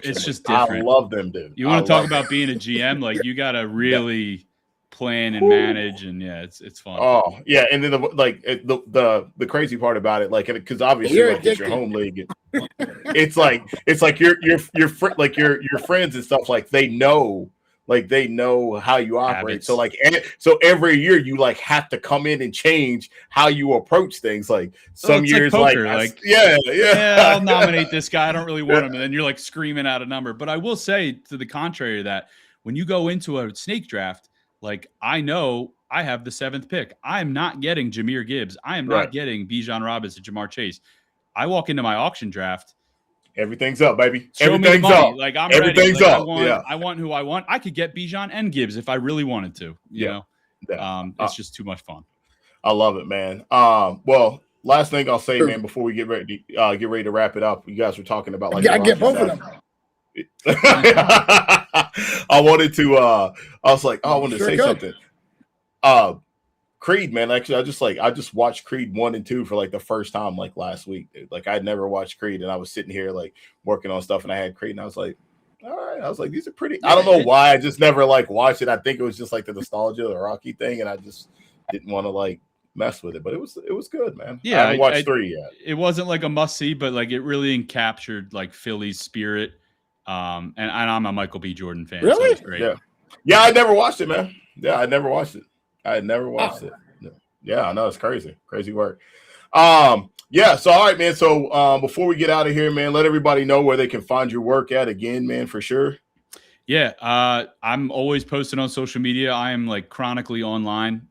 It's just different. I love them, dude. You want to talk about being a GM? Like you got to really plan and manage, and it's fun. Oh yeah, and then the crazy part about it, like, because obviously it's your home league. It's like your friends and stuff, like they know how you operate. Habits. So every year you like have to come in and change how you approach things. Like some years, like poker, yeah, I'll nominate this guy. I don't really want him, and then you're like screaming out a number. But I will say, to the contrary of that, when you go into a snake draft, like I know I have the 7th pick. I am not getting Jahmyr Gibbs. I am not getting Bijan Robinson, Jamar Chase. I walk into my auction draft. Everything's up, baby. Show me the money. Like I'm Everything's ready. Like, up. I want who I want. I could get Bijan and Gibbs if I really wanted to. You know, it's just too much fun. I love it, man. Well, last thing I'll say, man, before we get ready to wrap it up, you guys were talking about like I get both of them. I wanted to. I was like, I wanted to say something. Creed, man. Actually, I just watched Creed 1 and 2 for like the first time like last week, dude. Like I'd never watched Creed, and I was sitting here like working on stuff, and I had Creed, and I was like, all right. I was like, these are pretty. I don't know why I just never like watched it. I think it was just like the nostalgia of the Rocky thing, and I just didn't want to like mess with it. But it was good, man. Yeah, I haven't watched 3 yet. It wasn't like a must see, but like it really encaptured like Philly's spirit. And I'm a Michael B. Jordan fan. Really? So it's great. Yeah. I never watched it, man. Yeah, I never watched it. I had never watched it. Yeah, I know, it's crazy work. Yeah. So all right, man. So before we get out of here, man, let everybody know where they can find your work at again, man, for sure. Yeah, I'm always posting on social media. I am like chronically online.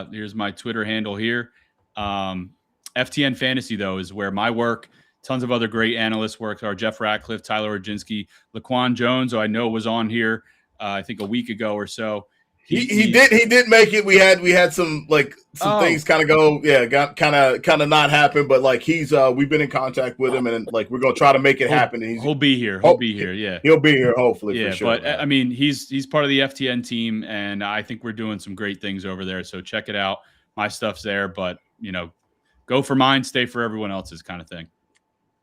Here's my Twitter handle here. FTN Fantasy though is where my work. Tons of other great analysts work are Jeff Ratcliffe, Tyler Orginski, Laquan Jones, who I know was on here I think a week ago or so. He did make it. We had some things kind of go, got kind of not happen, but like we've been in contact with him, and like we're gonna try to make it happen. And he'll be here. He'll be here. Yeah, he'll be here hopefully. Yeah, for sure, but man. I mean, he's part of the FTN team, and I think we're doing some great things over there. So check it out. My stuff's there, but go for mine, stay for everyone else's kind of thing.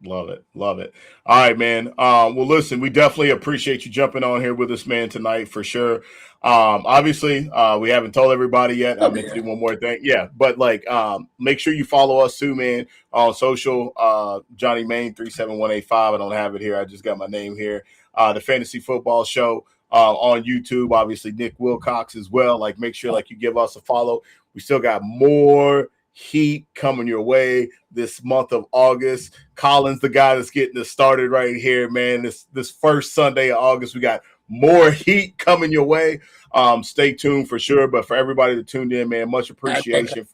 Love it. Love it. All right, man. Well, listen, we definitely appreciate you jumping on here with us, man, tonight for sure. Obviously, we haven't told everybody yet. I meant to do one more thing. Yeah, but like make sure you follow us too, man, on social. Johnny Main 37185. I don't have it here. I just got my name here. The Fantasy Football Show on YouTube. Obviously, Nick Wilcox as well. Like, make sure like you give us a follow. We still got more heat coming your way this month of August. Colin's the guy that's getting us started right here, man. This first Sunday of August, we got more heat coming your way. Stay tuned for sure. But for everybody that tuned in, man, much appreciation.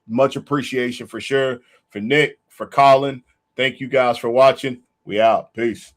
Much appreciation for sure. For Nick, for Colin. Thank you guys for watching. We out. Peace.